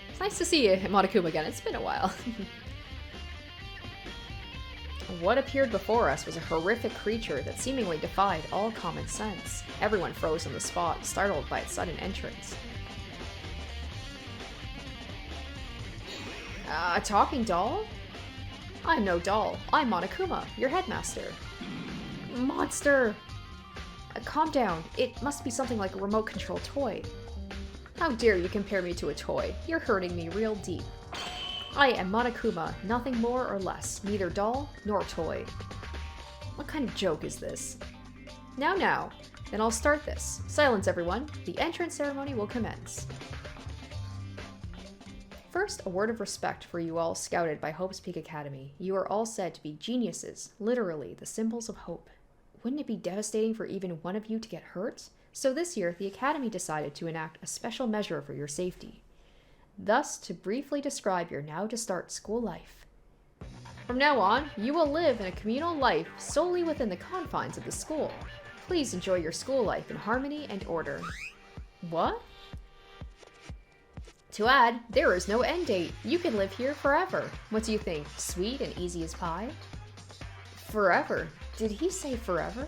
It's nice to see you, Monokuma, again. It's been a while. What appeared before us was a horrific creature that seemingly defied all common sense. Everyone froze on the spot, startled by its sudden entrance. A talking doll? I'm no doll. I'm Monokuma, your headmaster. Monster! Calm down. It must be something like a remote-controlled toy. How dare you compare me to a toy? You're hurting me real deep. I am Monokuma, nothing more or less. Neither doll nor toy. What kind of joke is this? Now. Then I'll start this. Silence, everyone. The entrance ceremony will commence. First, a word of respect for you all scouted by Hope's Peak Academy. You are all said to be geniuses, literally the symbols of hope. Wouldn't it be devastating for even one of you to get hurt? So this year, the Academy decided to enact a special measure for your safety. Thus, to briefly describe your now-to-start school life. From now on, you will live in a communal life solely within the confines of the school. Please enjoy your school life in harmony and order. What? To add, there is no end date. You can live here forever. What do you think? Sweet and easy as pie? Forever? Did he say forever?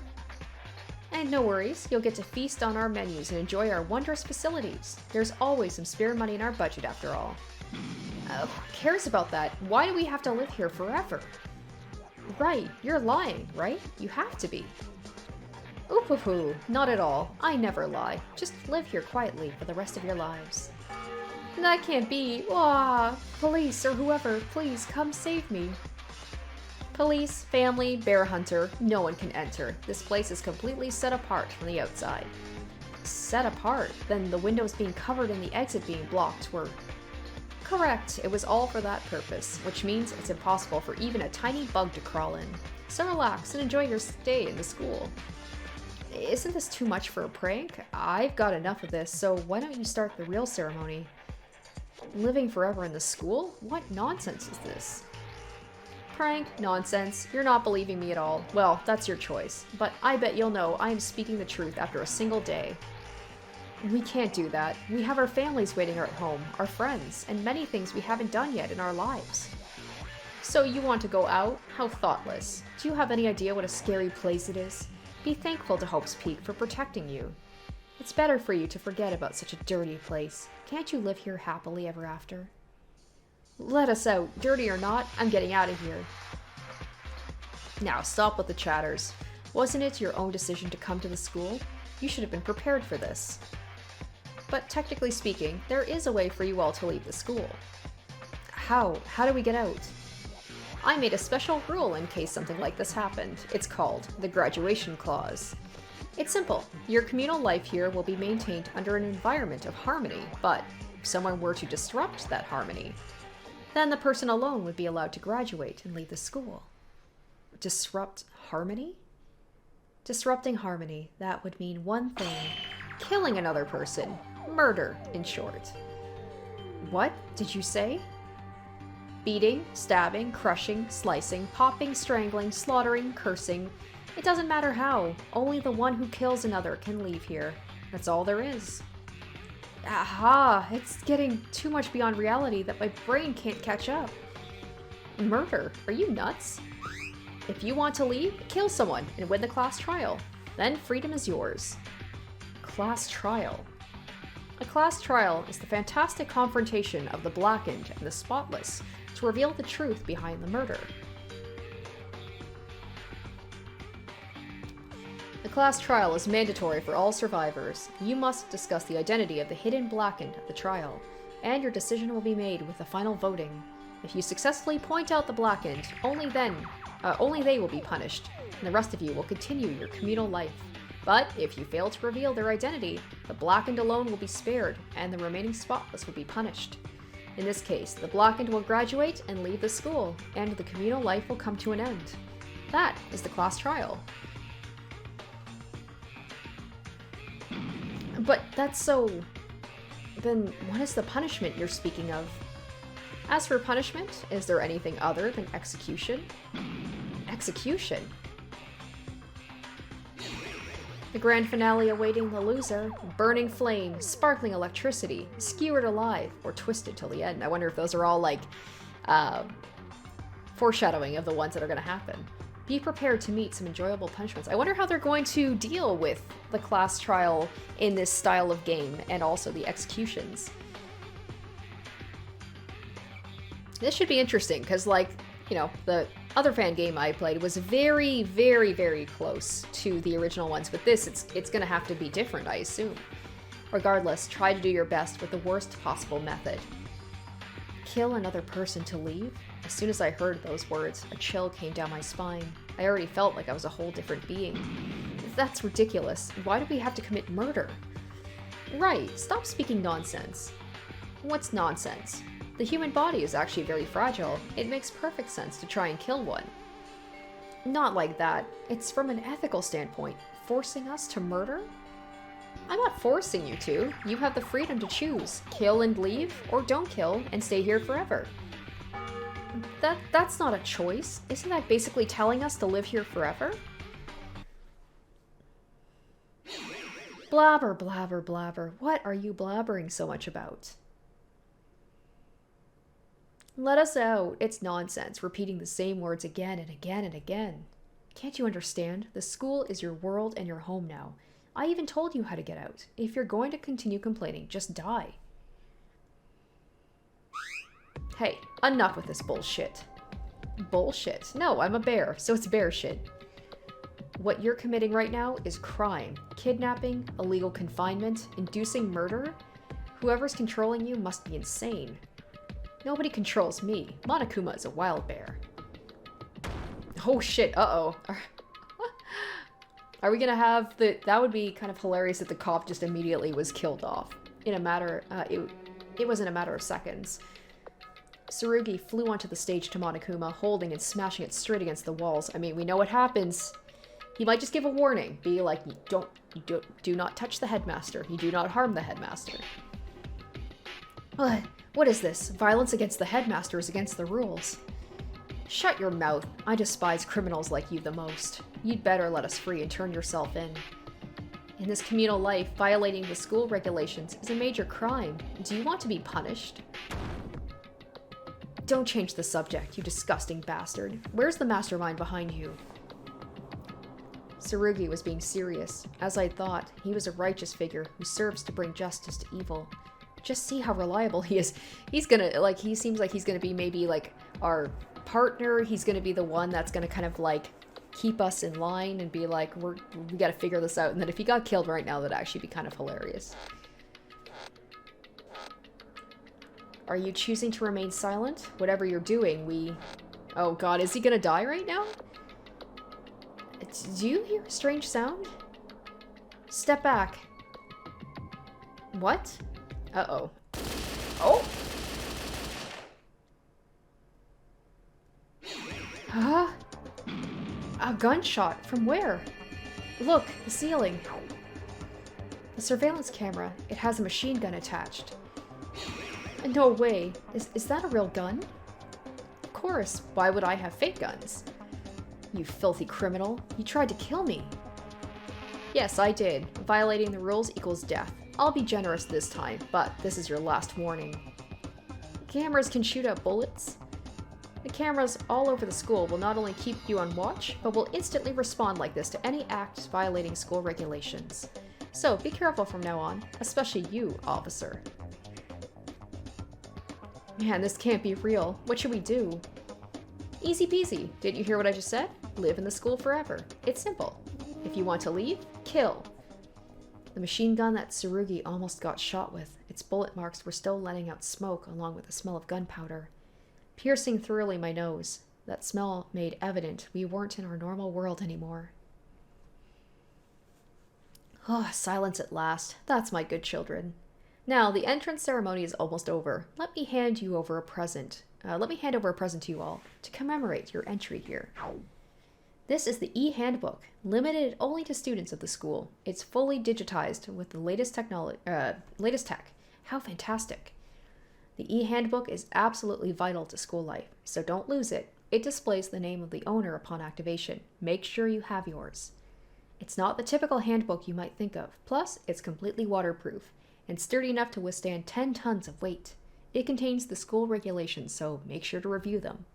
And no worries, you'll get to feast on our menus and enjoy our wondrous facilities. There's always some spare money in our budget after all. Who cares about that? Why do we have to live here forever? Right, you're lying, right? You have to be. Ooh, not at all. I never lie. Just live here quietly for the rest of your lives. That can't be. Wah! Police or whoever, please come save me. Police, family, bear hunter, no one can enter. This place is completely set apart from the outside. Set apart? Then the windows being covered and the exit being blocked were... Correct, it was all for that purpose, which means it's impossible for even a tiny bug to crawl in. So relax and enjoy your stay in the school. Isn't this too much for a prank? I've got enough of this, so why don't you start the real ceremony? Living forever in the school? What nonsense is this? Prank? Nonsense. You're not believing me at all. Well, that's your choice. But I bet you'll know I am speaking the truth after a single day. We can't do that. We have our families waiting at home, our friends, and many things we haven't done yet in our lives. So you want to go out? How thoughtless. Do you have any idea what a scary place it is? Be thankful to Hope's Peak for protecting you. It's better for you to forget about such a dirty place. Can't you live here happily ever after? Let us out. Dirty or not, I'm getting out of here. Now, stop with the chatters. Wasn't it your own decision to come to the school? You should have been prepared for this. But technically speaking, there is a way for you all to leave the school. How? How do we get out? I made a special rule in case something like this happened. It's called the graduation clause. It's simple. Your communal life here will be maintained under an environment of harmony, but if someone were to disrupt that harmony, then the person alone would be allowed to graduate and leave the school. Disrupt harmony? Disrupting harmony, that would mean one thing. Killing another person. Murder, in short. What did you say? Beating, stabbing, crushing, slicing, popping, strangling, slaughtering, cursing. It doesn't matter how. Only the one who kills another can leave here. That's all there is. Aha! It's getting too much beyond reality that my brain can't catch up. Murder? Are you nuts? If you want to leave, kill someone and win the class trial. Then freedom is yours. Class trial. A class trial is the fantastic confrontation of the blackened and the spotless to reveal the truth behind the murder. The class trial is mandatory for all survivors. You must discuss the identity of the hidden blackened at the trial, and your decision will be made with the final voting. If you successfully point out the blackened, only they will be punished, and the rest of you will continue your communal life. But if you fail to reveal their identity, the blackened alone will be spared, and the remaining spotless will be punished. In this case, the blackened will graduate and leave the school, and the communal life will come to an end. That is the class trial. But that's so... Then what is the punishment you're speaking of? As for punishment, is there anything other than execution? Execution? The grand finale awaiting the loser, burning flame, sparkling electricity, skewered alive, or twisted till the end. I wonder if those are all like foreshadowing of the ones that are going to happen. Be prepared to meet some enjoyable punishments. I wonder how they're going to deal with the class trial in this style of game and also the executions. This should be interesting because, like, you know, the other fan game I played was very, very, very close to the original ones. But this, it's going to have to be different, I assume. Regardless, try to do your best with the worst possible method. Kill another person to leave? As soon as I heard those words, a chill came down my spine. I already felt like I was a whole different being. That's ridiculous. Why do we have to commit murder? Right, stop speaking nonsense. What's nonsense? The human body is actually very fragile. It makes perfect sense to try and kill one. Not like that. It's from an ethical standpoint. Forcing us to murder? I'm not forcing you to. You have the freedom to choose. Kill and leave, or don't kill and stay here forever. That's not a choice. Isn't that basically telling us to live here forever? Blabber, blabber, blabber. What are you blabbering so much about? Let us out. It's nonsense, repeating the same words again and again and again. Can't you understand? The school is your world and your home now. I even told you how to get out. If you're going to continue complaining, just die. Hey, enough with this bullshit. Bullshit? No, I'm a bear, so it's bear shit. What you're committing right now is crime. Kidnapping, illegal confinement, inducing murder. Whoever's controlling you must be insane. Nobody controls me. Monokuma is a wild bear. Oh shit, uh-oh. Are we gonna have the... That would be kind of hilarious if the cop just immediately was killed off. In a matter... It was in a matter of seconds. Tsurugi flew onto the stage to Monokuma, holding and smashing it straight against the walls. I mean, we know what happens. He might just give a warning. Be like, do not touch the headmaster. You do not harm the headmaster. What is this? Violence against the headmaster is against the rules. Shut your mouth. I despise criminals like you the most. You'd better let us free and turn yourself in. In this communal life, violating the school regulations is a major crime. Do you want to be punished? Don't change the subject, you disgusting bastard. Where's the mastermind behind you? Tsurugi was being serious. As I thought, he was a righteous figure who serves to bring justice to evil. Just see how reliable he is. He's gonna, he seems like he's gonna be maybe, our partner. He's gonna be the one that's gonna kind of, keep us in line and be like, we gotta figure this out. And then if he got killed right now, that'd actually be kind of hilarious. Are you choosing to remain silent? Whatever you're doing, Oh god, is he gonna die right now? Do you hear a strange sound? Step back. What? Uh-oh. Oh! Huh? A gunshot? From where? Look, the ceiling. The surveillance camera. It has a machine gun attached. No way. Is that a real gun? Of course. Why would I have fake guns? You filthy criminal. You tried to kill me. Yes, I did. Violating the rules equals death. I'll be generous this time, but this is your last warning. Cameras can shoot out bullets. The cameras all over the school will not only keep you on watch, but will instantly respond like this to any act violating school regulations. So be careful from now on, especially you, officer. Man, this can't be real. What should we do? Easy peasy. Didn't you hear what I just said? Live in the school forever. It's simple. If you want to leave, kill. The machine gun that Tsurugi almost got shot with, its bullet marks were still letting out smoke along with the smell of gunpowder. Piercing thoroughly my nose, that smell made evident we weren't in our normal world anymore. Oh, silence at last. That's my good children. Now, the entrance ceremony is almost over. Let me hand over a present to you all to commemorate your entry here. This is the e-handbook, limited only to students of the school. It's fully digitized with the latest tech. How fantastic. The e-handbook is absolutely vital to school life, so don't lose it. It displays the name of the owner upon activation. Make sure you have yours. It's not the typical handbook you might think of. Plus, it's completely waterproof and sturdy enough to withstand 10 tons of weight. It contains the school regulations, so make sure to review them.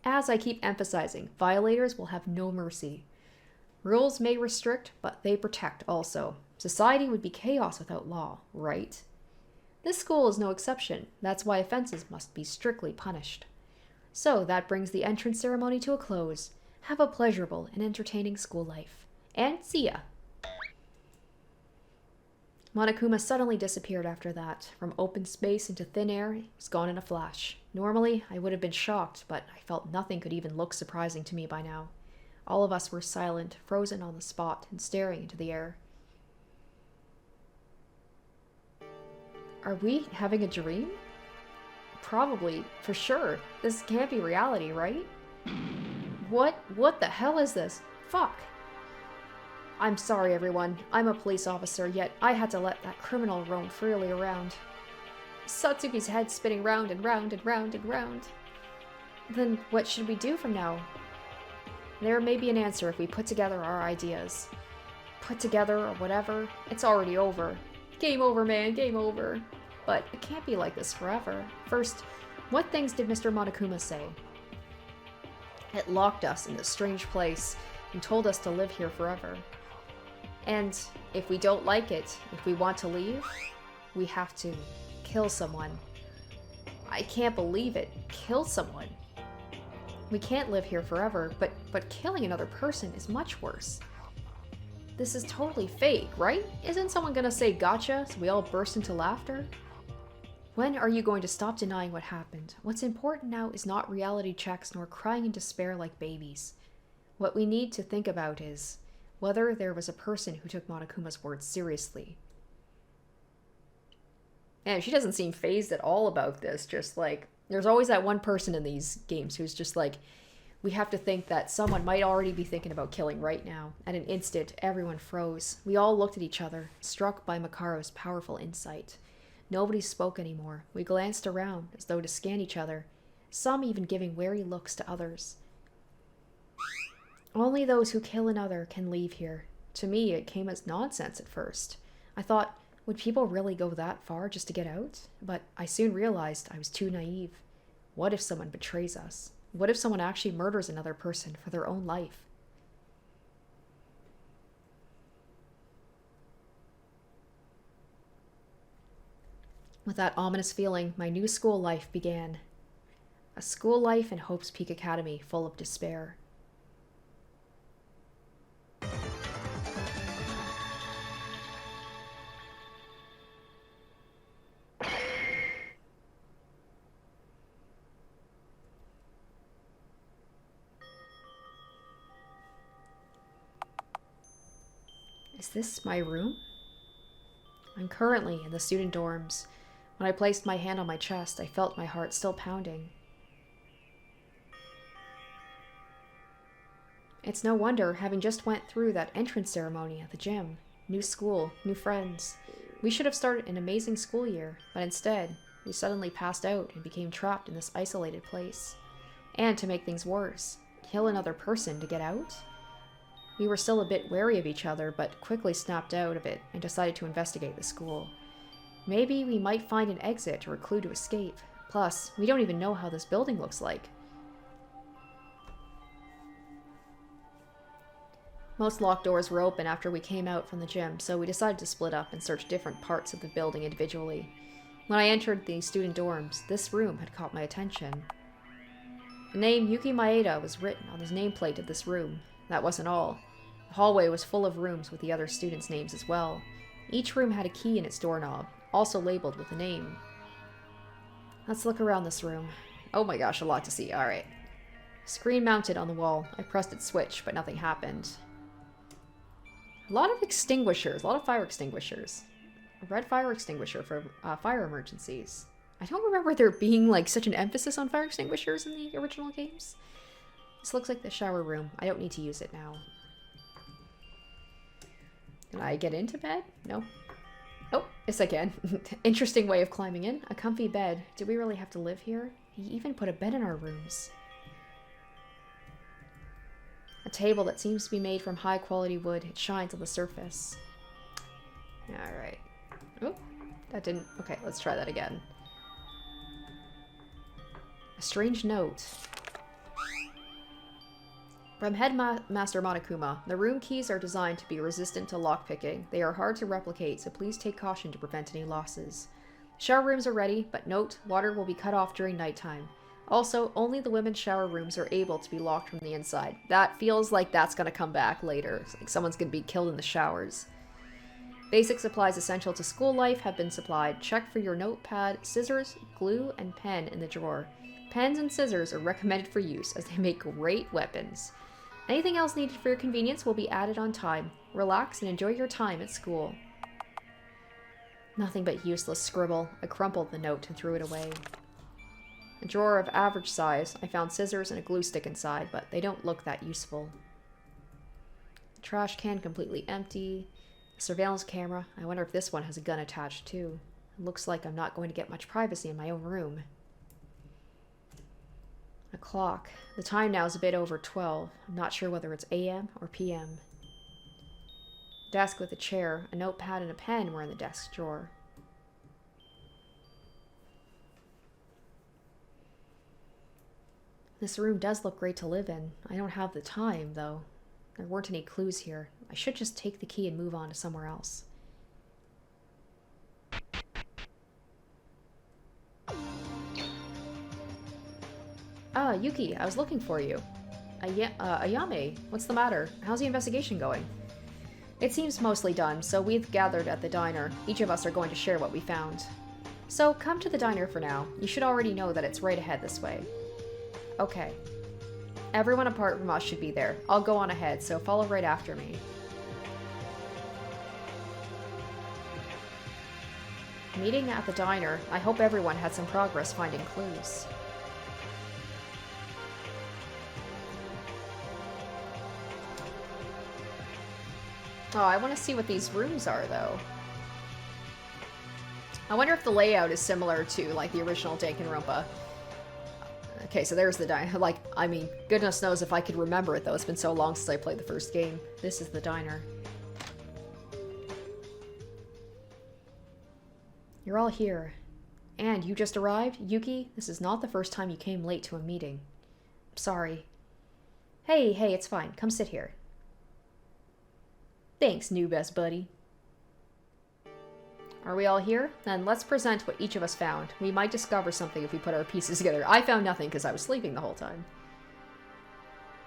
As I keep emphasizing, violators will have no mercy. Rules may restrict, but they protect also. Society would be chaos without law, right? This school is no exception. That's why offenses must be strictly punished. So that brings the entrance ceremony to a close. Have a pleasurable and entertaining school life. And see ya! Monokuma suddenly disappeared after that. From open space into thin air, he was gone in a flash. Normally, I would have been shocked, but I felt nothing could even look surprising to me by now. All of us were silent, frozen on the spot, and staring into the air. Are we having a dream? Probably, for sure. This can't be reality, right? What the hell is this? Fuck! I'm sorry, everyone. I'm a police officer, yet I had to let that criminal roam freely around. Satsuki's head spinning round and round and round and round. Then what should we do from now? There may be an answer if we put together our ideas. Put together or whatever. It's already over. Game over, man. Game over. But it can't be like this forever. First, what things did Mr. Monokuma say? It locked us in this strange place and told us to live here forever. And if we don't like it, if we want to leave, we have to kill someone. I can't believe it. Kill someone. We can't live here forever, but killing another person is much worse. This is totally fake, right? Isn't someone gonna say gotcha so we all burst into laughter? When are you going to stop denying what happened? What's important now is not reality checks nor crying in despair like babies. What we need to think about is whether there was a person who took Monokuma's words seriously. And she doesn't seem fazed at all about this, just like, there's always that one person in these games who's just like, we have to think that someone might already be thinking about killing right now. At an instant, everyone froze. We all looked at each other, struck by Makaro's powerful insight. Nobody spoke anymore. We glanced around, as though to scan each other, some even giving wary looks to others. Only those who kill another can leave here. To me, it came as nonsense at first. I thought, would people really go that far just to get out? But I soon realized I was too naive. What if someone betrays us? What if someone actually murders another person for their own life? With that ominous feeling, my new school life began. A school life in Hope's Peak Academy full of despair. Is this my room? I'm currently in the student dorms. When I placed my hand on my chest, I felt my heart still pounding. It's no wonder, having just went through that entrance ceremony at the gym. New school, new friends. We should have started an amazing school year, but instead, we suddenly passed out and became trapped in this isolated place. And to make things worse, kill another person to get out? We were still a bit wary of each other, but quickly snapped out of it and decided to investigate the school. Maybe we might find an exit or a clue to escape. Plus, we don't even know how this building looks like. Most locked doors were open after we came out from the gym, so we decided to split up and search different parts of the building individually. When I entered the student dorms, this room had caught my attention. The name Yuki Maeda was written on the nameplate of this room. That wasn't all. The hallway was full of rooms with the other students' names as well. Each room had a key in its doorknob, also labeled with a name. Let's look around this room. Oh my gosh, a lot to see. Alright. Screen mounted on the wall. I pressed its switch, but nothing happened. A lot of extinguishers. A lot of fire extinguishers. A red fire extinguisher for fire emergencies. I don't remember there being like such an emphasis on fire extinguishers in the original games. This looks like the shower room. I don't need to use it now. Can I get into bed? No. Oh, yes I can. Interesting way of climbing in. A comfy bed. Do we really have to live here? He even put a bed in our rooms. A table that seems to be made from high quality wood. It shines on the surface. Alright. Oh, that didn't... Okay, let's try that again. A strange note. From Headmaster Monokuma, the room keys are designed to be resistant to lockpicking. They are hard to replicate, so please take caution to prevent any losses. Shower rooms are ready, but note, water will be cut off during nighttime. Also, only the women's shower rooms are able to be locked from the inside. That feels like that's going to come back later. It's like someone's going to be killed in the showers. Basic supplies essential to school life have been supplied. Check for your notepad, scissors, glue, and pen in the drawer. Pens and scissors are recommended for use as they make great weapons. Anything else needed for your convenience will be added on time. Relax and enjoy your time at school. Nothing but useless scribble. I crumpled the note and threw it away. A drawer of average size. I found scissors and a glue stick inside, but they don't look that useful. The trash can completely empty. A surveillance camera. I wonder if this one has a gun attached too. It looks like I'm not going to get much privacy in my own room. A clock. The time now is a bit over 12. I'm not sure whether it's AM or PM. Desk with a chair. A notepad and a pen were in the desk drawer. This room does look great to live in. I don't have the time, though. There weren't any clues here. I should just take the key and move on to somewhere else. Ah, Yuki, I was looking for you. Ayame, what's the matter? How's the investigation going? It seems mostly done, so we've gathered at the diner. Each of us are going to share what we found. So come to the diner for now. You should already know that it's right ahead this way. Okay. Everyone apart from us should be there. I'll go on ahead, so follow right after me. Meeting at the diner. I hope everyone had some progress finding clues. Oh, I want to see what these rooms are, though. I wonder if the layout is similar to, like, the original Danganronpa. Okay, so there's the diner. Like, I mean, goodness knows if I could remember it, though. It's been so long since I played the first game. This is the diner. You're all here. And you just arrived? Yuki, this is not the first time you came late to a meeting. I'm sorry. Hey, it's fine. Come sit here. Thanks, new best buddy. Are we all here? Then let's present what each of us found. We might discover something if we put our pieces together. I found nothing because I was sleeping the whole time.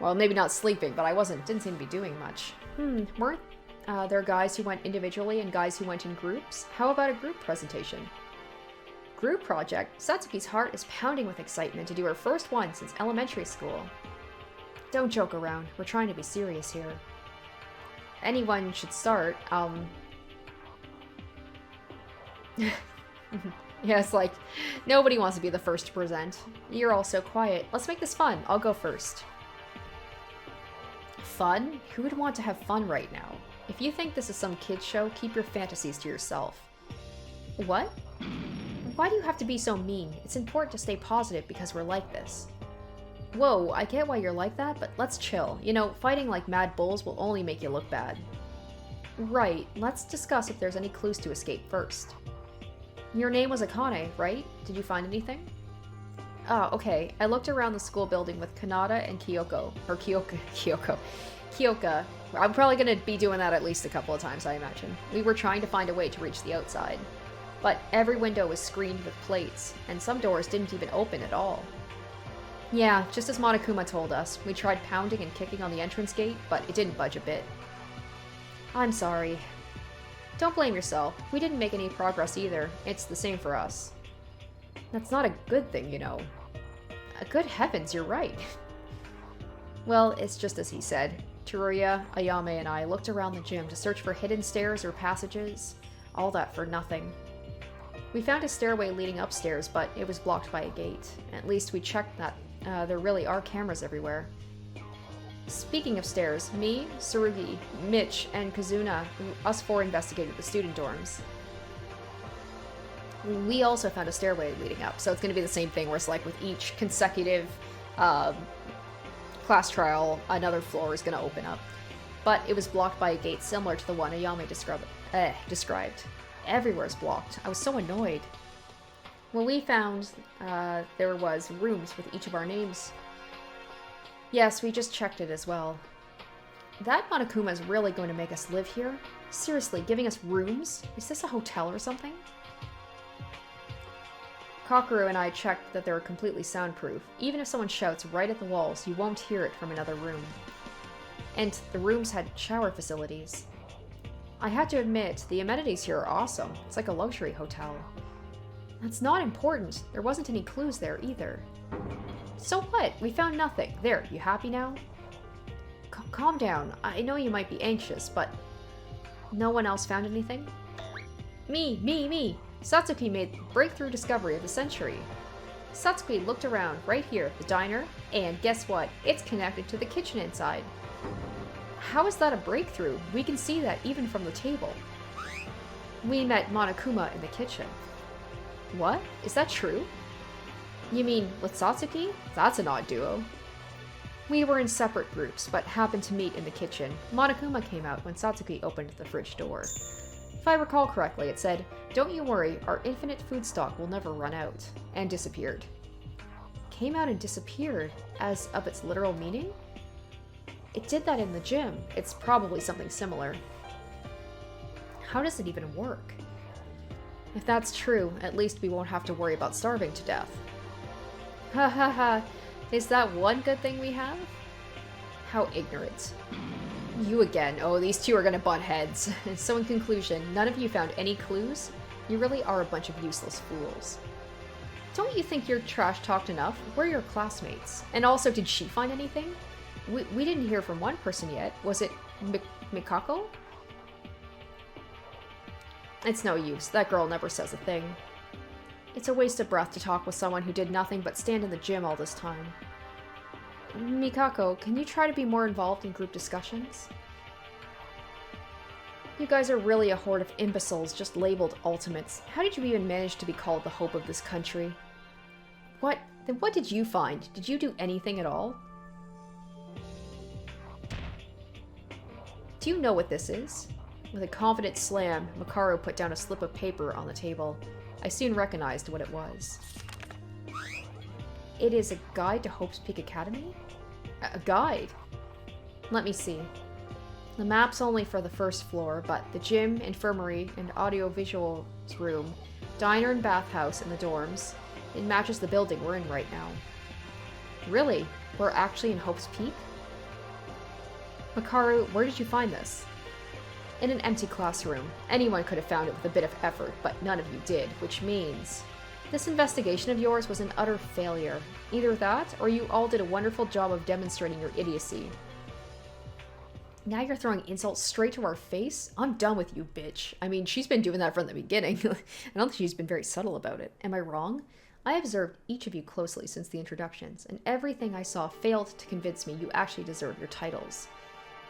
Well, maybe not sleeping, but I didn't seem to be doing much. Weren't there guys who went individually and guys who went in groups? How about a group presentation? Group project? Satsuki's heart is pounding with excitement to do her first one since elementary school. Don't joke around. We're trying to be serious here. anyone should start. Yeah, it's like, nobody wants to be the first to present. You're all so quiet. Let's make this fun. I'll go first. Fun? Who would want to have fun right now? If you think this is some kid's show, keep your fantasies to yourself. What? Why do you have to be so mean? It's important to stay positive because we're like this. Whoa, I get why you're like that, but let's chill. You know, fighting like mad bulls will only make you look bad. Right, let's discuss if there's any clues to escape first. Your name was Akane, right? Did you find anything? Oh, okay. I looked around the school building with Kanata and Kyoko. Or Kyoka. I'm probably gonna be doing that at least a couple of times, I imagine. We were trying to find a way to reach the outside. But every window was screened with plates, and some doors didn't even open at all. Yeah, just as Monokuma told us. We tried pounding and kicking on the entrance gate, but it didn't budge a bit. I'm sorry. Don't blame yourself. We didn't make any progress either. It's the same for us. That's not a good thing, you know. Good heavens, you're right. Well, it's just as he said. Teruya, Ayame, and I looked around the gym to search for hidden stairs or passages. All that for nothing. We found a stairway leading upstairs, but it was blocked by a gate. At least we checked that there really are cameras everywhere. Speaking of stairs, me, Tsurugi, Mitch, and Kazuna, us four investigated the student dorms. We also found a stairway leading up, so it's going to be the same thing where it's like with each consecutive class trial, another floor is going to open up. But it was blocked by a gate similar to the one Ayame described. Everywhere's blocked. I was so annoyed. Well, we found there was rooms with each of our names. Yes, we just checked it as well. That Monokuma is really going to make us live here? Seriously, giving us rooms? Is this a hotel or something? Kakeru and I checked that they're completely soundproof. Even if someone shouts right at the walls, you won't hear it from another room. And the rooms had shower facilities. I had to admit, the amenities here are awesome. It's like a luxury hotel. That's not important. There wasn't any clues there either. So what? We found nothing. There, you happy now? Calm down. I know you might be anxious, but... No one else found anything? Me! Satsuki made the breakthrough discovery of the century. Satsuki looked around, right here, the diner, and guess what? It's connected to the kitchen inside. How is that a breakthrough? We can see that even from the table. We met Monokuma in the kitchen. What? Is that true? You mean with Satsuki? That's an odd duo. We were in separate groups, but happened to meet in the kitchen. Monokuma came out when Satsuki opened the fridge door. If I recall correctly, it said, "Don't you worry, our infinite food stock will never run out," and disappeared. Came out and disappeared, as of its literal meaning? It did that in the gym. It's probably something similar. How does it even work? If that's true, at least we won't have to worry about starving to death. Ha ha ha. Is that one good thing we have? How ignorant. You again. Oh, these two are gonna butt heads. So in conclusion, none of you found any clues? You really are a bunch of useless fools. Don't you think you're trash-talked enough? We're your classmates. And also, did she find anything? We didn't hear from one person yet. Was it Mikako? It's no use. That girl never says a thing. It's a waste of breath to talk with someone who did nothing but stand in the gym all this time. Mikako, can you try to be more involved in group discussions? You guys are really a horde of imbeciles just labeled ultimates. How did you even manage to be called the hope of this country? What? Then what did you find? Did you do anything at all? Do you know what this is? With a confident slam, Makaru put down a slip of paper on the table. I soon recognized what it was. It is a guide to Hope's Peak Academy? A guide? Let me see. The map's only for the first floor, but the gym, infirmary, and audiovisual room, diner and bathhouse, and the dorms, it matches the building we're in right now. Really? We're actually in Hope's Peak? Makaru, where did you find this? In an empty classroom. Anyone could have found it with a bit of effort, but none of you did, which means... This investigation of yours was an utter failure. Either that, or you all did a wonderful job of demonstrating your idiocy. Now you're throwing insults straight to our face? I'm done with you, bitch. I mean, she's been doing that from the beginning. I don't think she's been very subtle about it. Am I wrong? I observed each of you closely since the introductions, and everything I saw failed to convince me you actually deserve your titles.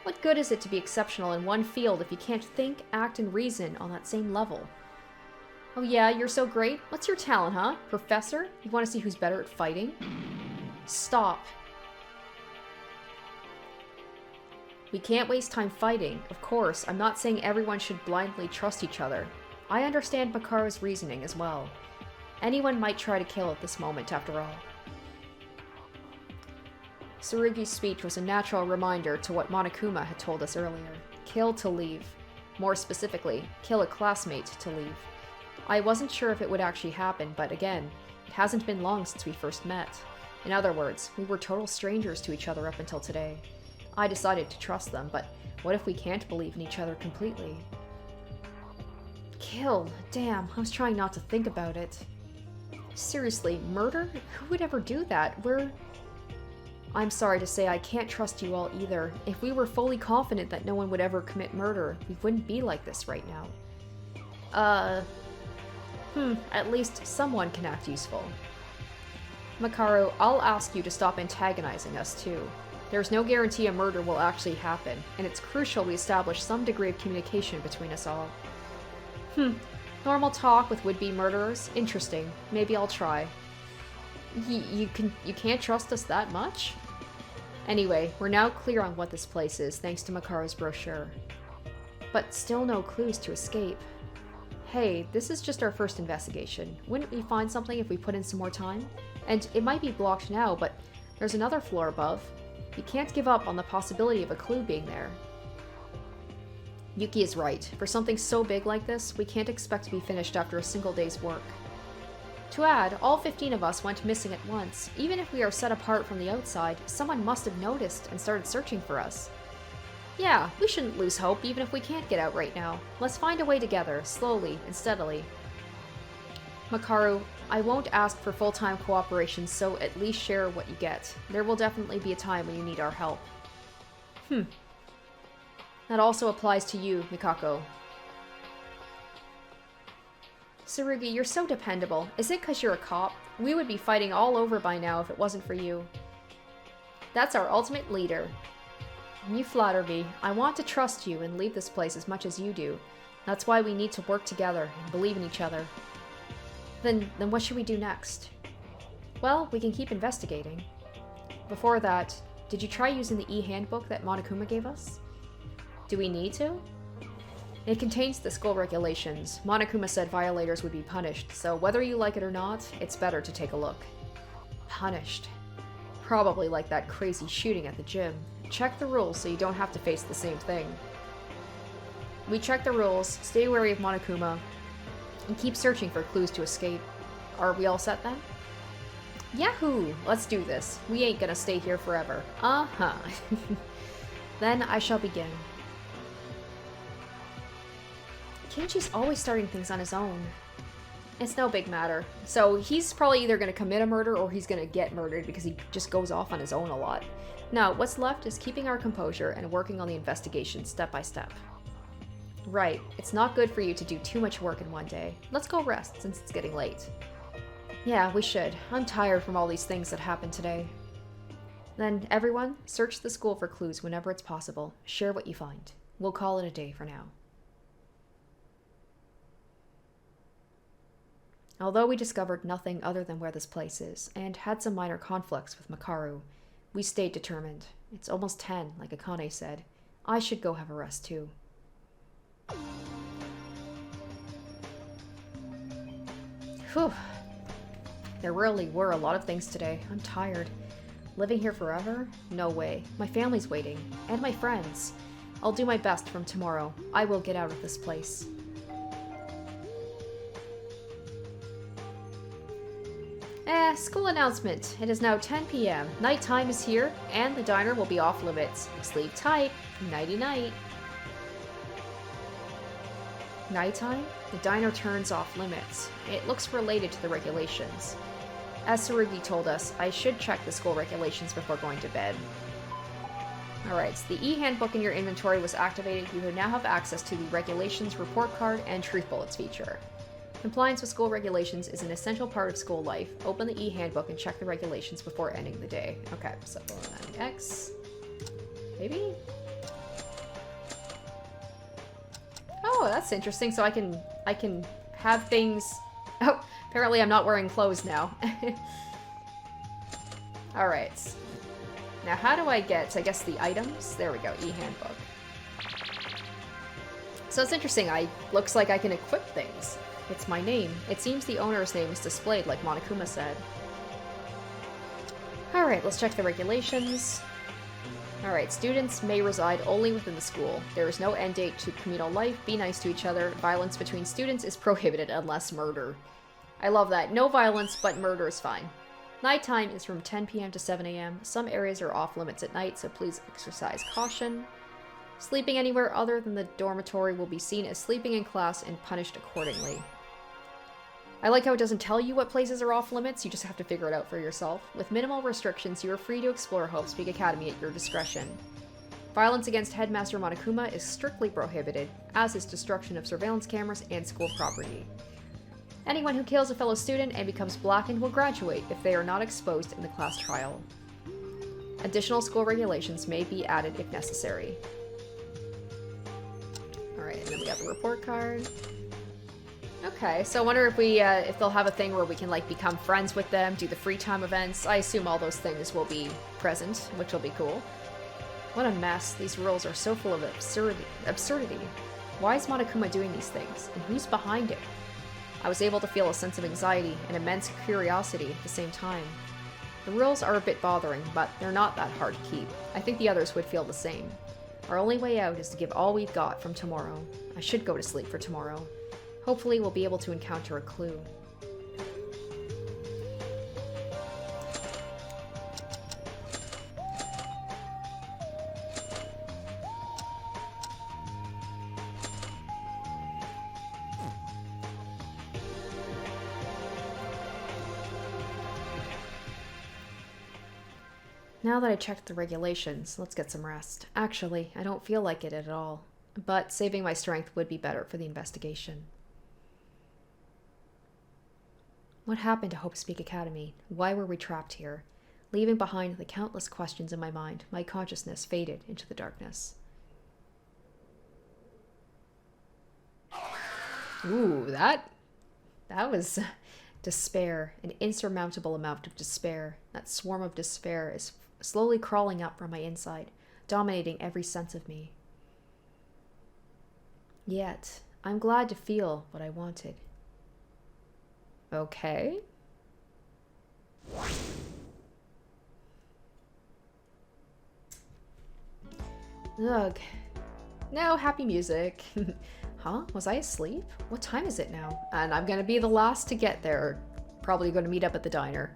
What good is it to be exceptional in one field if you can't think, act, and reason on that same level? Oh yeah, you're so great? What's your talent, huh? Professor? You want to see who's better at fighting? Stop. We can't waste time fighting. Of course, I'm not saying everyone should blindly trust each other. I understand Makaru's reasoning as well. Anyone might try to kill at this moment, after all. Tsurugi's speech was a natural reminder to what Monokuma had told us earlier. Kill to leave. More specifically, kill a classmate to leave. I wasn't sure if it would actually happen, but again, it hasn't been long since we first met. In other words, we were total strangers to each other up until today. I decided to trust them, but what if we can't believe in each other completely? Kill? Damn, I was trying not to think about it. Seriously, murder? Who would ever do that? I'm sorry to say I can't trust you all either. If we were fully confident that no one would ever commit murder, we wouldn't be like this right now. At least someone can act useful. Makaru, I'll ask you to stop antagonizing us too. There's no guarantee a murder will actually happen, and it's crucial we establish some degree of communication between us all. Normal talk with would-be murderers? Interesting. Maybe I'll try. You can't trust us that much? Anyway, we're now clear on what this place is, thanks to Makaru's brochure. But still no clues to escape. Hey, this is just our first investigation. Wouldn't we find something if we put in some more time? And it might be blocked now, but there's another floor above. You can't give up on the possibility of a clue being there. Yuki is right. For something so big like this, we can't expect to be finished after a single day's work. To add, all 15 of us went missing at once. Even if we are set apart from the outside, someone must have noticed and started searching for us. Yeah, we shouldn't lose hope even if we can't get out right now. Let's find a way together, slowly and steadily. Makaru, I won't ask for full-time cooperation, so at least share what you get. There will definitely be a time when you need our help. That also applies to you, Mikako. Tsurugi, you're so dependable. Is it 'cause you're a cop? We would be fighting all over by now if it wasn't for you. That's our ultimate leader. You flatter me. I want to trust you and leave this place as much as you do. That's why we need to work together and believe in each other. Then what should we do next? Well, we can keep investigating. Before that, did you try using the e-handbook that Monokuma gave us? Do we need to? It contains the school regulations. Monokuma said violators would be punished, so whether you like it or not, it's better to take a look. Punished. Probably like that crazy shooting at the gym. Check the rules so you don't have to face the same thing. We check the rules, stay wary of Monokuma, and keep searching for clues to escape. Are we all set then? Yahoo! Let's do this. We ain't gonna stay here forever. Then I shall begin. Kenji's always starting things on his own. It's no big matter. So he's probably either going to commit a murder or he's going to get murdered because he just goes off on his own a lot. Now, what's left is keeping our composure and working on the investigation step by step. Right, it's not good for you to do too much work in one day. Let's go rest since it's getting late. Yeah, we should. I'm tired from all these things that happened today. Then, everyone, search the school for clues whenever it's possible. Share what you find. We'll call it a day for now. Although we discovered nothing other than where this place is, and had some minor conflicts with Makaru, we stayed determined. It's almost 10, like Akane said. I should go have a rest too. Whew. There really were a lot of things today. I'm tired. Living here forever? No way. My family's waiting. And my friends. I'll do my best from tomorrow. I will get out of this place. School announcement. It is now 10 p.m. Nighttime is here, and the diner will be off limits. Sleep tight. Nighty-night. Nighttime? The diner turns off limits. It looks related to the regulations. As Tsurugi told us, I should check the school regulations before going to bed. Alright, so the e-handbook in your inventory was activated. You now have access to the Regulations Report Card and Truth Bullets feature. Compliance with school regulations is an essential part of school life. Open the e-handbook and check the regulations before ending the day. Okay, so X. Maybe? Oh, that's interesting. So I can have things... Oh, apparently I'm not wearing clothes now. Alright. Now how do I get, I guess, the items? There we go, e-handbook. So it's interesting. Looks like I can equip things. It's my name. It seems the owner's name is displayed like Monokuma said. Alright, let's check the regulations. Alright, students may reside only within the school. There is no end date to communal life. Be nice to each other. Violence between students is prohibited unless murder. I love that. No violence, but murder is fine. Nighttime is from 10 p.m. to 7 a.m. Some areas are off limits at night, so please exercise caution. Sleeping anywhere other than the dormitory will be seen as sleeping in class and punished accordingly. I like how it doesn't tell you what places are off limits, you just have to figure it out for yourself. With minimal restrictions, you are free to explore Hope's Peak Academy at your discretion. Violence against Headmaster Monokuma is strictly prohibited, as is destruction of surveillance cameras and school property. Anyone who kills a fellow student and becomes blackened will graduate if they are not exposed in the class trial. Additional school regulations may be added if necessary. Alright, and then we got the report card. Okay, so I wonder if they'll have a thing where we can, like, become friends with them, do the free time events. I assume all those things will be present, which will be cool. What a mess. These rules are so full of absurdity. Why is Monokuma doing these things? And who's behind it? I was able to feel a sense of anxiety and immense curiosity at the same time. The rules are a bit bothering, but they're not that hard to keep. I think the others would feel the same. Our only way out is to give all we've got from tomorrow. I should go to sleep for tomorrow. Hopefully we'll be able to encounter a clue. Now that I checked the regulations, let's get some rest. Actually, I don't feel like it at all. But saving my strength would be better for the investigation. What happened to Hope's Peak Academy? Why were we trapped here? Leaving behind the countless questions in my mind, my consciousness faded into the darkness. Ooh, that was despair, an insurmountable amount of despair. That swarm of despair is slowly crawling up from my inside, dominating every sense of me. Yet, I'm glad to feel what I wanted. Okay. Ugh. No happy music. Huh? Was I asleep? What time is it now? And I'm gonna be the last to get there. Probably gonna meet up at the diner.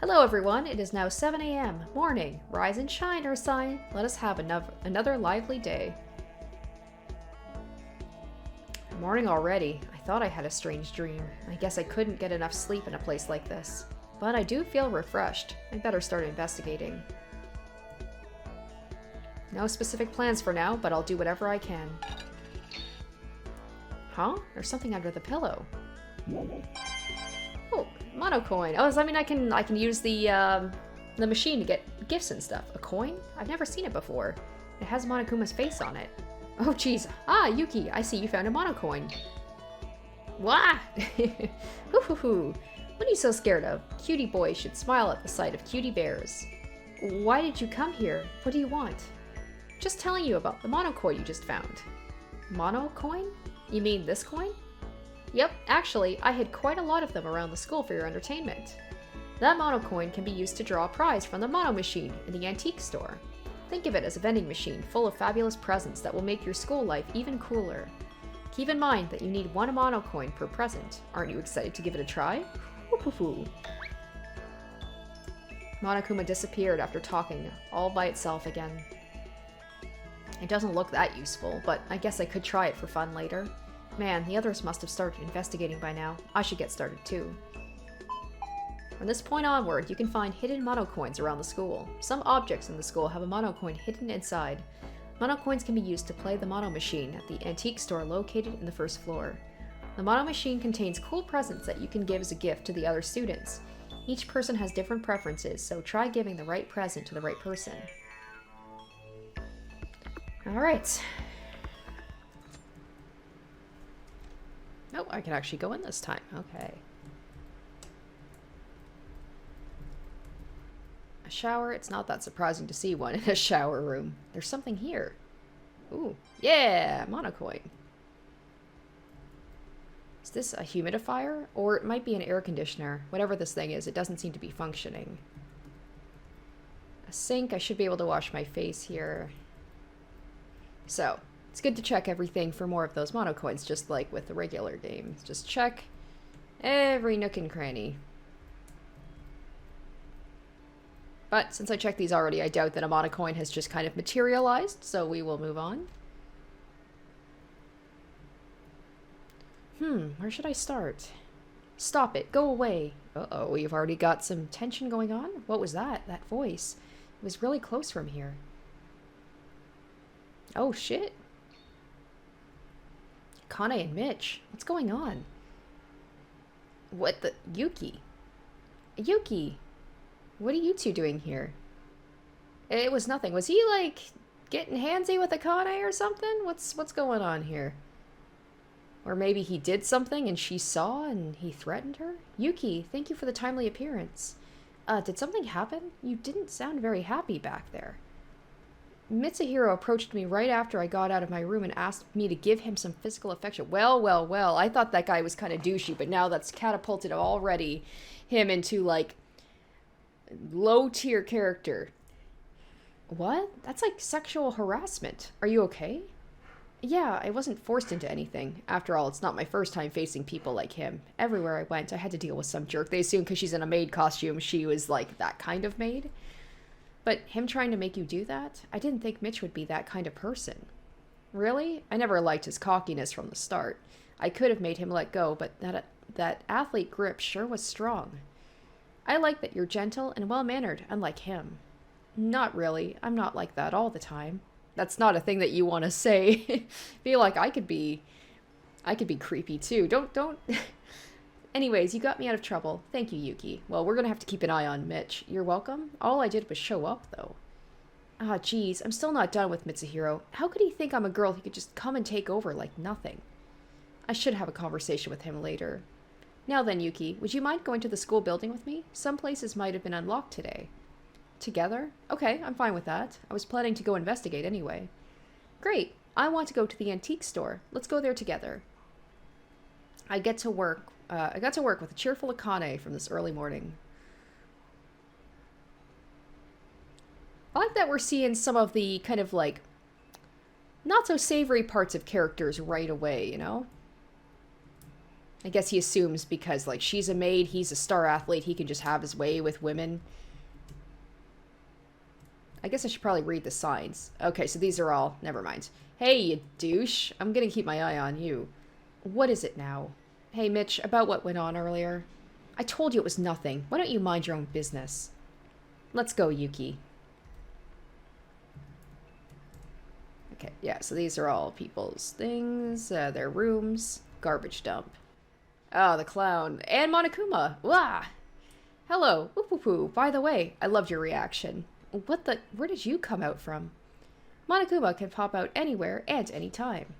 Hello everyone, it is now 7 a.m. Morning. Rise and shine, our sign. Let us have another lively day. Morning already. I thought I had a strange dream. I guess I couldn't get enough sleep in a place like this. But I do feel refreshed. I'd better start investigating. No specific plans for now, but I'll do whatever I can. Huh? There's something under the pillow. Oh, monocoin. Oh, does that mean I can use the machine to get gifts and stuff? A coin? I've never seen it before. It has Monokuma's face on it. Oh, jeez. Ah, Yuki, I see you found a monocoin. Wah! Hoo-hoo-hoo. What are you so scared of? Cutie boys should smile at the sight of cutie bears. Why did you come here? What do you want? Just telling you about the monocoin you just found. Monocoin? You mean this coin? Yep, actually, I hid quite a lot of them around the school for your entertainment. That monocoin can be used to draw a prize from the mono machine in the antique store. Think of it as a vending machine full of fabulous presents that will make your school life even cooler. Keep in mind that you need one monocoin per present. Aren't you excited to give it a try? Hoo-hoo-hoo. Monokuma disappeared after talking all by itself again. It doesn't look that useful, but I guess I could try it for fun later. Man, the others must have started investigating by now. I should get started too. From this point onward, you can find hidden monocoins around the school. Some objects in the school have a monocoin hidden inside. Monocoins can be used to play the mono machine at the antique store located in the first floor. The mono machine contains cool presents that you can give as a gift to the other students. Each person has different preferences, so try giving the right present to the right person. Alright. Oh, I can actually go in this time. Okay. A shower. It's not that surprising to see one in a shower room. There's something here. Ooh. Yeah! Monocoin. Is this a humidifier? Or it might be an air conditioner. Whatever this thing is, it doesn't seem to be functioning. A sink. I should be able to wash my face here. So, it's good to check everything for more of those monocoins, just like with the regular game. Just check every nook and cranny. But since I checked these already, I doubt that a monocoin has just kind of materialized, so we will move on. Where should I start? Stop it. Go away. Uh-oh, we've already got some tension going on. What was that? That voice. It was really close from here. Oh, shit. Kane and Mitch. What's going on? What the... Yuki. Yuki. What are you two doing here? It was nothing. Was he, like, getting handsy with a Kane or something? What's going on here? Or maybe he did something and she saw and he threatened her? Yuki, thank you for the timely appearance. Did something happen? You didn't sound very happy back there. Mitsuhiro approached me right after I got out of my room and asked me to give him some physical affection. Well, well, well. I thought that guy was kind of douchey, but now that's catapulted already him into, like, low-tier character. What? That's like sexual harassment. Are you okay? Yeah, I wasn't forced into anything. After all, it's not my first time facing people like him. Everywhere I went, I had to deal with some jerk. They assumed because she's in a maid costume, she was, like, that kind of maid. But him trying to make you do that? I didn't think Mitch would be that kind of person. Really? I never liked his cockiness from the start. I could have made him let go, but that athlete grip sure was strong. I like that you're gentle and well-mannered, unlike him. Not really. I'm not like that all the time. That's not a thing that you want to say. Feel like I could be creepy too. Don't. Anyways, you got me out of trouble. Thank you, Yuki. Well, we're gonna have to keep an eye on Mitch. You're welcome. All I did was show up, though. Ah, geez, I'm still not done with Mitsuhiro. How could he think I'm a girl who could just come and take over like nothing? I should have a conversation with him later. Now then, Yuki, would you mind going to the school building with me? Some places might have been unlocked today. Together? Okay, I'm fine with that. I was planning to go investigate anyway. Great. I want to go to the antique store. Let's go there together. I got to work with a cheerful Akane from this early morning. I like that we're seeing some of the kind of, like, not so savory parts of characters right away, you know? I guess he assumes because, like, she's a maid, he's a star athlete, he can just have his way with women. I guess I should probably read the signs. Okay, so these are all... Never mind. Hey, you douche. I'm gonna keep my eye on you. What is it now? Hey, Mitch, about what went on earlier. I told you it was nothing. Why don't you mind your own business? Let's go, Yuki. Okay, yeah, so these are all people's things, their rooms, garbage dump. Oh, the clown. And Monokuma. Wah! Hello. Woo-poo-poo. By the way, I loved your reaction. What the... Where did you come out from? Monokuma can pop out anywhere and anytime.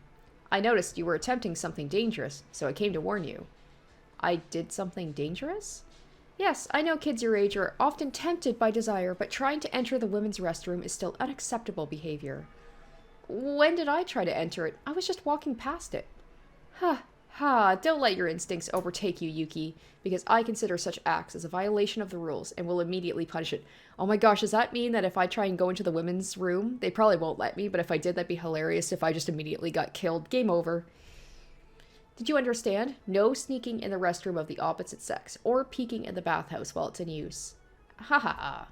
I noticed you were attempting something dangerous, so I came to warn you. I did something dangerous? Yes, I know kids your age are often tempted by desire, but trying to enter the women's restroom is still unacceptable behavior. When did I try to enter it? I was just walking past it. Ha, don't let your instincts overtake you, Yuki, because I consider such acts as a violation of the rules and will immediately punish it. Oh my gosh, does that mean that if I try and go into the women's room, they probably won't let me, but if I did, that'd be hilarious if I just immediately got killed. Game over. Did you understand? No sneaking in the restroom of the opposite sex, or peeking in the bathhouse while it's in use. Ha ha ha.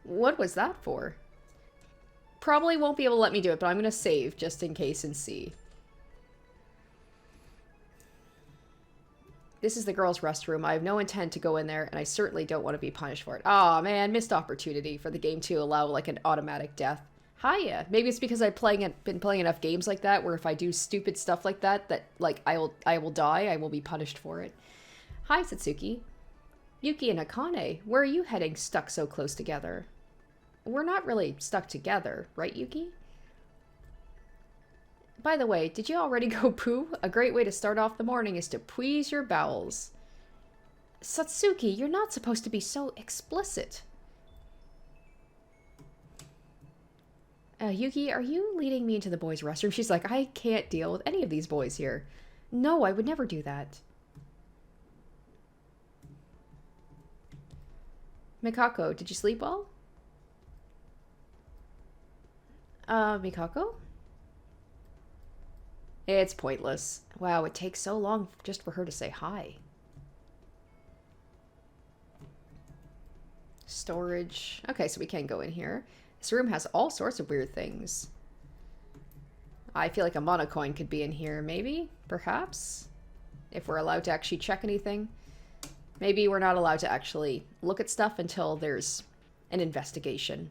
What was that for? Probably won't be able to let me do it, but I'm gonna save just in case and see. This is the girls' restroom. I have no intent to go in there, and I certainly don't want to be punished for it. Oh man, missed opportunity for the game to allow like an automatic death. Hiya. Maybe it's because I've been playing enough games like that, where if I do stupid stuff like that, like I will die. I will be punished for it. Hi, Satsuki. Yuki and Akane, where are you heading? Stuck so close together. We're not really stuck together, right, Yuki? By the way, did you already go poo? A great way to start off the morning is to please your bowels. Satsuki, you're not supposed to be so explicit. Yuki, are you leading me into the boys' restroom? She's like, I can't deal with any of these boys here. No, I would never do that. Mikako, did you sleep well? Mikako? It's pointless. Wow, it takes so long just for her to say hi. Storage. Okay, so we can't go in here. This room has all sorts of weird things. I feel like a monocoin could be in here, maybe? Perhaps? If we're allowed to actually check anything. Maybe we're not allowed to actually look at stuff until there's an investigation.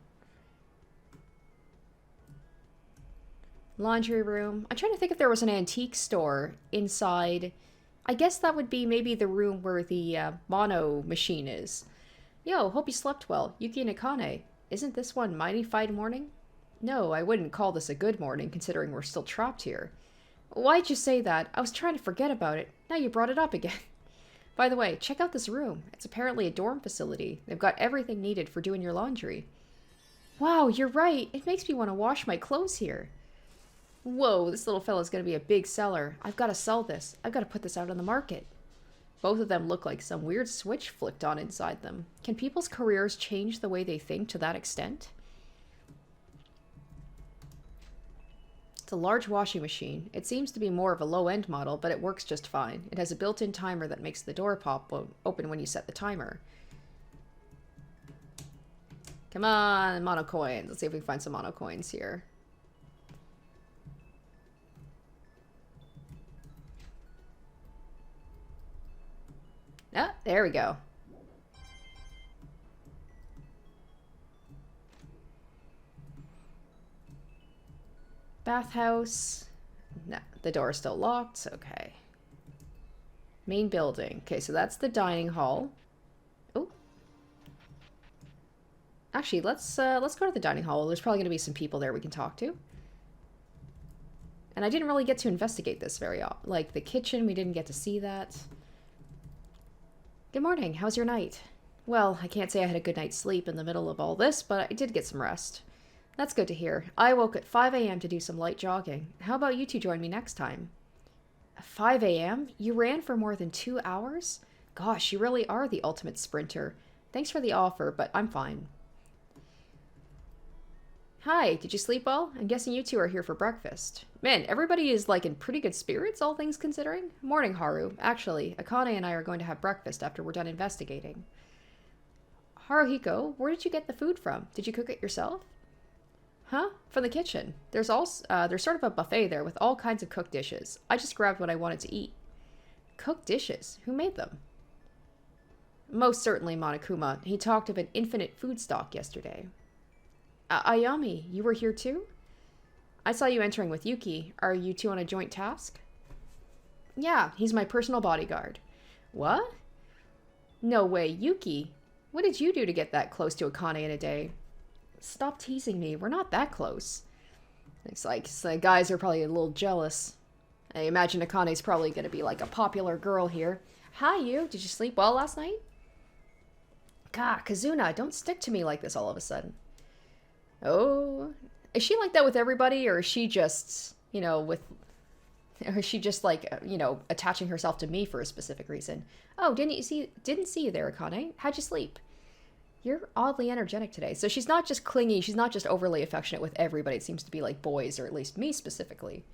Laundry room. I'm trying to think if there was an antique store inside. I guess that would be maybe the room where the mono machine is. Yo, hope you slept well. Yuki and Akane. Isn't this one mighty fine morning? No, I wouldn't call this a good morning considering we're still trapped here. Why'd you say that? I was trying to forget about it. Now you brought it up again. By the way, check out this room. It's apparently a dorm facility. They've got everything needed for doing your laundry. Wow, you're right. It makes me want to wash my clothes here. Whoa, this little fella's gonna be a big seller. I've got to sell this. I've got to put this out on the market. Both of them look like some weird switch flicked on inside them. Can people's careers change the way they think to that extent? It's a large washing machine. It seems to be more of a low-end model, but it works just fine. It has a built-in timer that makes the door pop open when you set the timer. Come on, monocoins. Let's see if we can find some monocoins here. Ah, there we go. Bathhouse. No, the door's still locked. Okay. Main building. Okay, so that's the dining hall. Oh. Actually, let's go to the dining hall. There's probably going to be some people there we can talk to. And I didn't really get to investigate this very often. Like the kitchen, we didn't get to see that. Good morning. How's your night? Well, I can't say I had a good night's sleep in the middle of all this, but I did get some rest. That's good to hear. I woke at 5 a.m. to do some light jogging. How about you two join me next time? 5 a.m.? You ran for more than 2 hours? Gosh, you really are the ultimate sprinter. Thanks for the offer, but I'm fine. Hi, did you sleep well? I'm guessing you two are here for breakfast. Man, everybody is like in pretty good spirits, all things considering. Morning, Haru. Actually, Akane and I are going to have breakfast after we're done investigating. Haruhiko, where did you get the food from? Did you cook it yourself? Huh? From the kitchen. There's sort of a buffet there with all kinds of cooked dishes. I just grabbed what I wanted to eat. Cooked dishes? Who made them? Most certainly Monokuma. He talked of an infinite food stock yesterday. Ayami, you were here too? I saw you entering with Yuki. Are you two on a joint task? Yeah, he's my personal bodyguard. What? No way, Yuki. What did you do to get that close to Akane in a day? Stop teasing me. We're not that close. It's like the guys are probably a little jealous. I imagine Akane's probably going to be like a popular girl here. Hi, you. Did you sleep well last night? God, Kazuna, don't stick to me like this all of a sudden. Oh, is she like that with everybody, or is she just, or is she just like, attaching herself to me for a specific reason? Oh, didn't see you there, Akane. How'd you sleep? You're oddly energetic today. So she's not just clingy, she's not just overly affectionate with everybody. It seems to be like boys, or at least me specifically.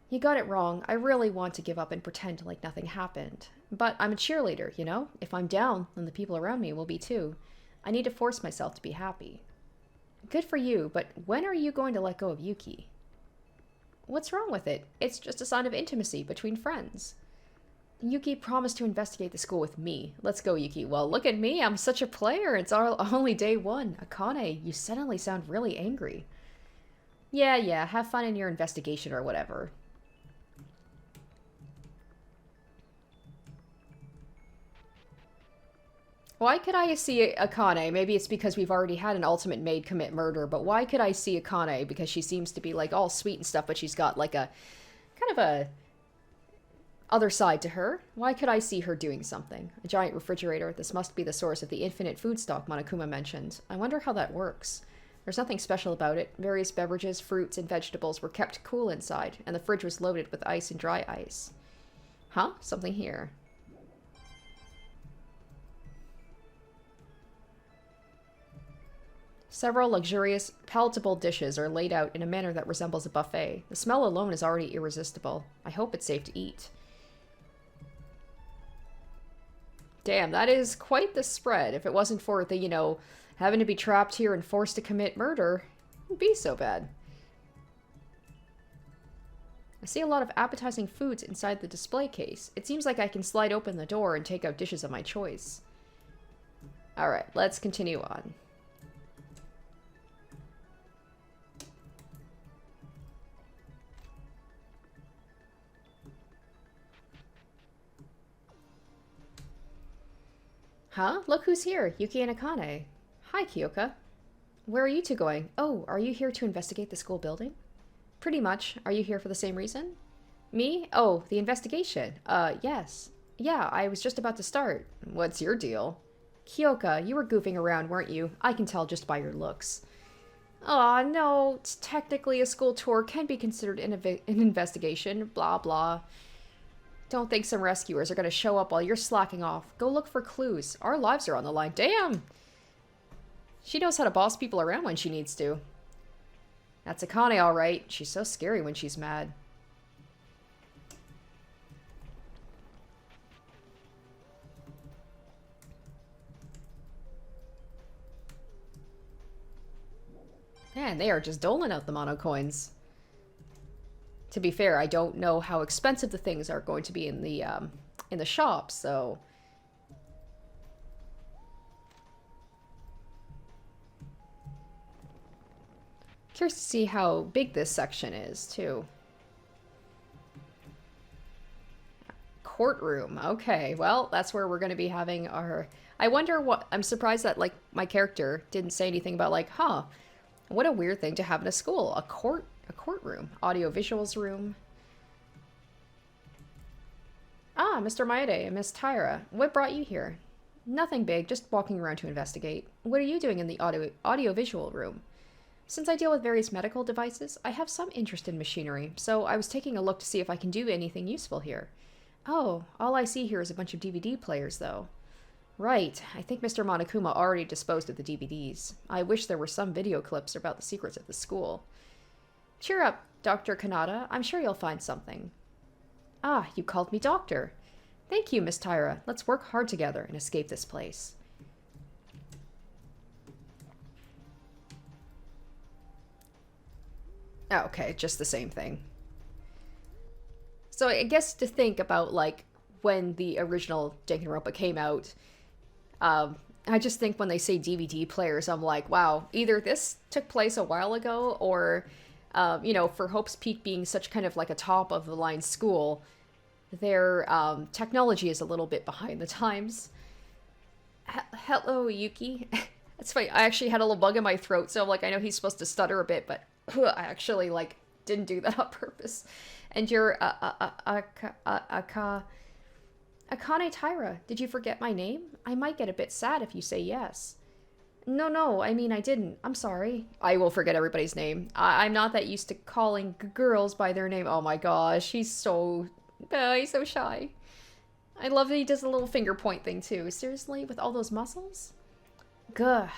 You got it wrong. I really want to give up and pretend like nothing happened. But I'm a cheerleader, If I'm down, then the people around me will be too. I need to force myself to be happy. Good for you, but when are you going to let go of Yuki? What's wrong with it? It's just a sign of intimacy between friends. Yuki promised to investigate the school with me. Let's go, Yuki. Well, look at me. I'm such a player. It's only day one. Akane, you suddenly sound really angry. Yeah. Have fun in your investigation or whatever. Why could I see Akane? Maybe it's because we've already had an ultimate maid commit murder, but why could I see Akane? Because she seems to be, like, all sweet and stuff, but she's got, like, a kind of a other side to her. Why could I see her doing something? A giant refrigerator. This must be the source of the infinite food stock Monokuma mentioned. I wonder how that works. There's nothing special about it. Various beverages, fruits, and vegetables were kept cool inside, and the fridge was loaded with ice and dry ice. Huh? Something here. Several luxurious, palatable dishes are laid out in a manner that resembles a buffet. The smell alone is already irresistible. I hope it's safe to eat. Damn, that is quite the spread. If it wasn't for the, you know, having to be trapped here and forced to commit murder, it wouldn't be so bad. I see a lot of appetizing foods inside the display case. It seems like I can slide open the door and take out dishes of my choice. Alright, let's continue on. Huh? Look who's here. Yuki and Akane. Hi, Kyoka. Where are you two going? Oh, are you here to investigate the school building? Pretty much. Are you here for the same reason? Me? Oh, the investigation. Yes. Yeah, I was just about to start. What's your deal? Kyoka, you were goofing around, weren't you? I can tell just by your looks. Aw, no. Technically, a school tour can be considered an investigation. Blah, blah. Don't think some rescuers are going to show up while you're slacking off. Go look for clues. Our lives are on the line. Damn! She knows how to boss people around when she needs to. That's Akane, all right. She's so scary when she's mad. Man, they are just doling out the mono coins. To be fair, I don't know how expensive the things are going to be in the shop, so... Curious to see how big this section is, too. Courtroom. Okay, well, that's where we're going to be having our... I wonder what... I'm surprised that, like, my character didn't say anything about, like, huh, what a weird thing to have in a school. A courtroom. Audio visuals room. Ah, Mr. Maede and Miss Tyra. What brought you here? Nothing big, just walking around to investigate. What are you doing in the audio visual room? Since I deal with various medical devices, I have some interest in machinery, so I was taking a look to see if I can do anything useful here. Oh, all I see here is a bunch of DVD players, though. Right, I think Mr. Monokuma already disposed of the DVDs. I wish there were some video clips about the secrets of the school. Cheer up, Dr. Kanata. I'm sure you'll find something. Ah, you called me doctor. Thank you, Miss Tyra. Let's work hard together and escape this place. Oh, okay, just the same thing. So I guess to think about, like, when the original Danganronpa came out, I just think when they say DVD players, I'm like, wow, either this took place a while ago, or, you know, for Hope's Peak being such kind of like a top-of-the-line school, their technology is a little bit behind the times. Hello, Yuki. That's funny. I actually had a little bug in my throat, so like I know he's supposed to stutter a bit, but I actually like didn't do that on purpose. And you're Akane Tyra. Did you forget my name? I might get a bit sad if you say yes. No, I mean I didn't. I'm sorry. I will forget everybody's name. I'm not that used to calling girls by their name. Oh my gosh, he's so shy. I love that he does a little finger point thing too. Seriously, with all those muscles? Gah.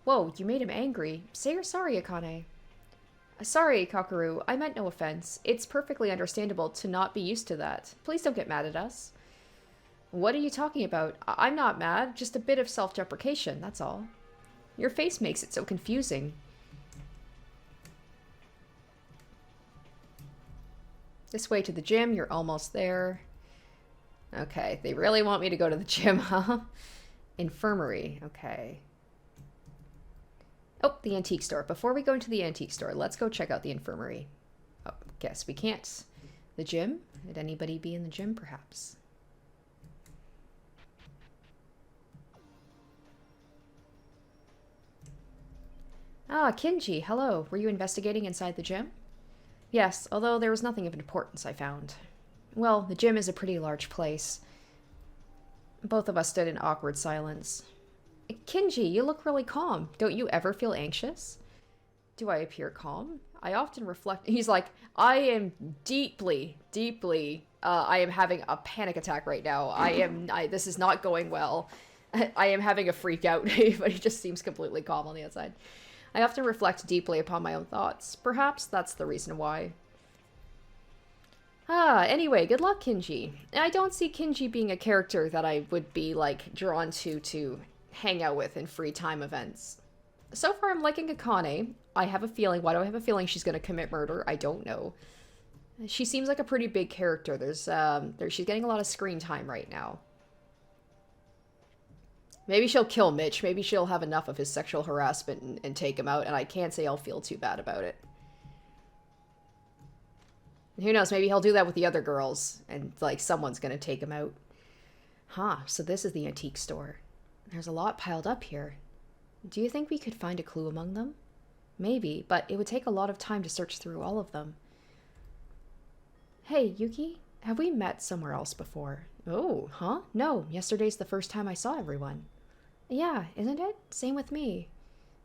Whoa, you made him angry. Say you're sorry, Akane. Sorry, Kakeru. I meant no offense. It's perfectly understandable to not be used to that. Please don't get mad at us. What are you talking about? I'm not mad. Just a bit of self-deprecation, that's all. Your face makes it so confusing. This way to the gym. You're almost there. Okay, they really want me to go to the gym, huh? Infirmary, okay. Oh, the antique store. Before we go into the antique store, let's go check out the infirmary. Oh, guess we can't. The gym? Would anybody be in the gym, perhaps? Ah, Kinji, hello. Were you investigating inside the gym? Yes, although there was nothing of importance I found. Well, the gym is a pretty large place. Both of us stood in awkward silence. Kinji, you look really calm. Don't you ever feel anxious? Do I appear calm? I often reflect. He's like, I am deeply, I am having a panic attack right now. This is not going well. I am having a freak out, but he just seems completely calm on the outside. I often reflect deeply upon my own thoughts. Perhaps that's the reason why. Anyway, good luck, Kinji. I don't see Kinji being a character that I would be, like, drawn to hang out with in free time events. So far, I'm liking Akane. I have a feeling. Why do I have a feeling she's gonna commit murder? I don't know. She seems like a pretty big character. She's getting a lot of screen time right now. Maybe she'll kill Mitch. Maybe she'll have enough of his sexual harassment and take him out, and I can't say I'll feel too bad about it. Who knows, maybe he'll do that with the other girls, and, like, someone's gonna take him out. Huh, so this is the antique store. There's a lot piled up here. Do you think we could find a clue among them? Maybe, but it would take a lot of time to search through all of them. Hey, Yuki, have we met somewhere else before? Oh, huh? No, yesterday's the first time I saw everyone. Yeah, isn't it? Same with me.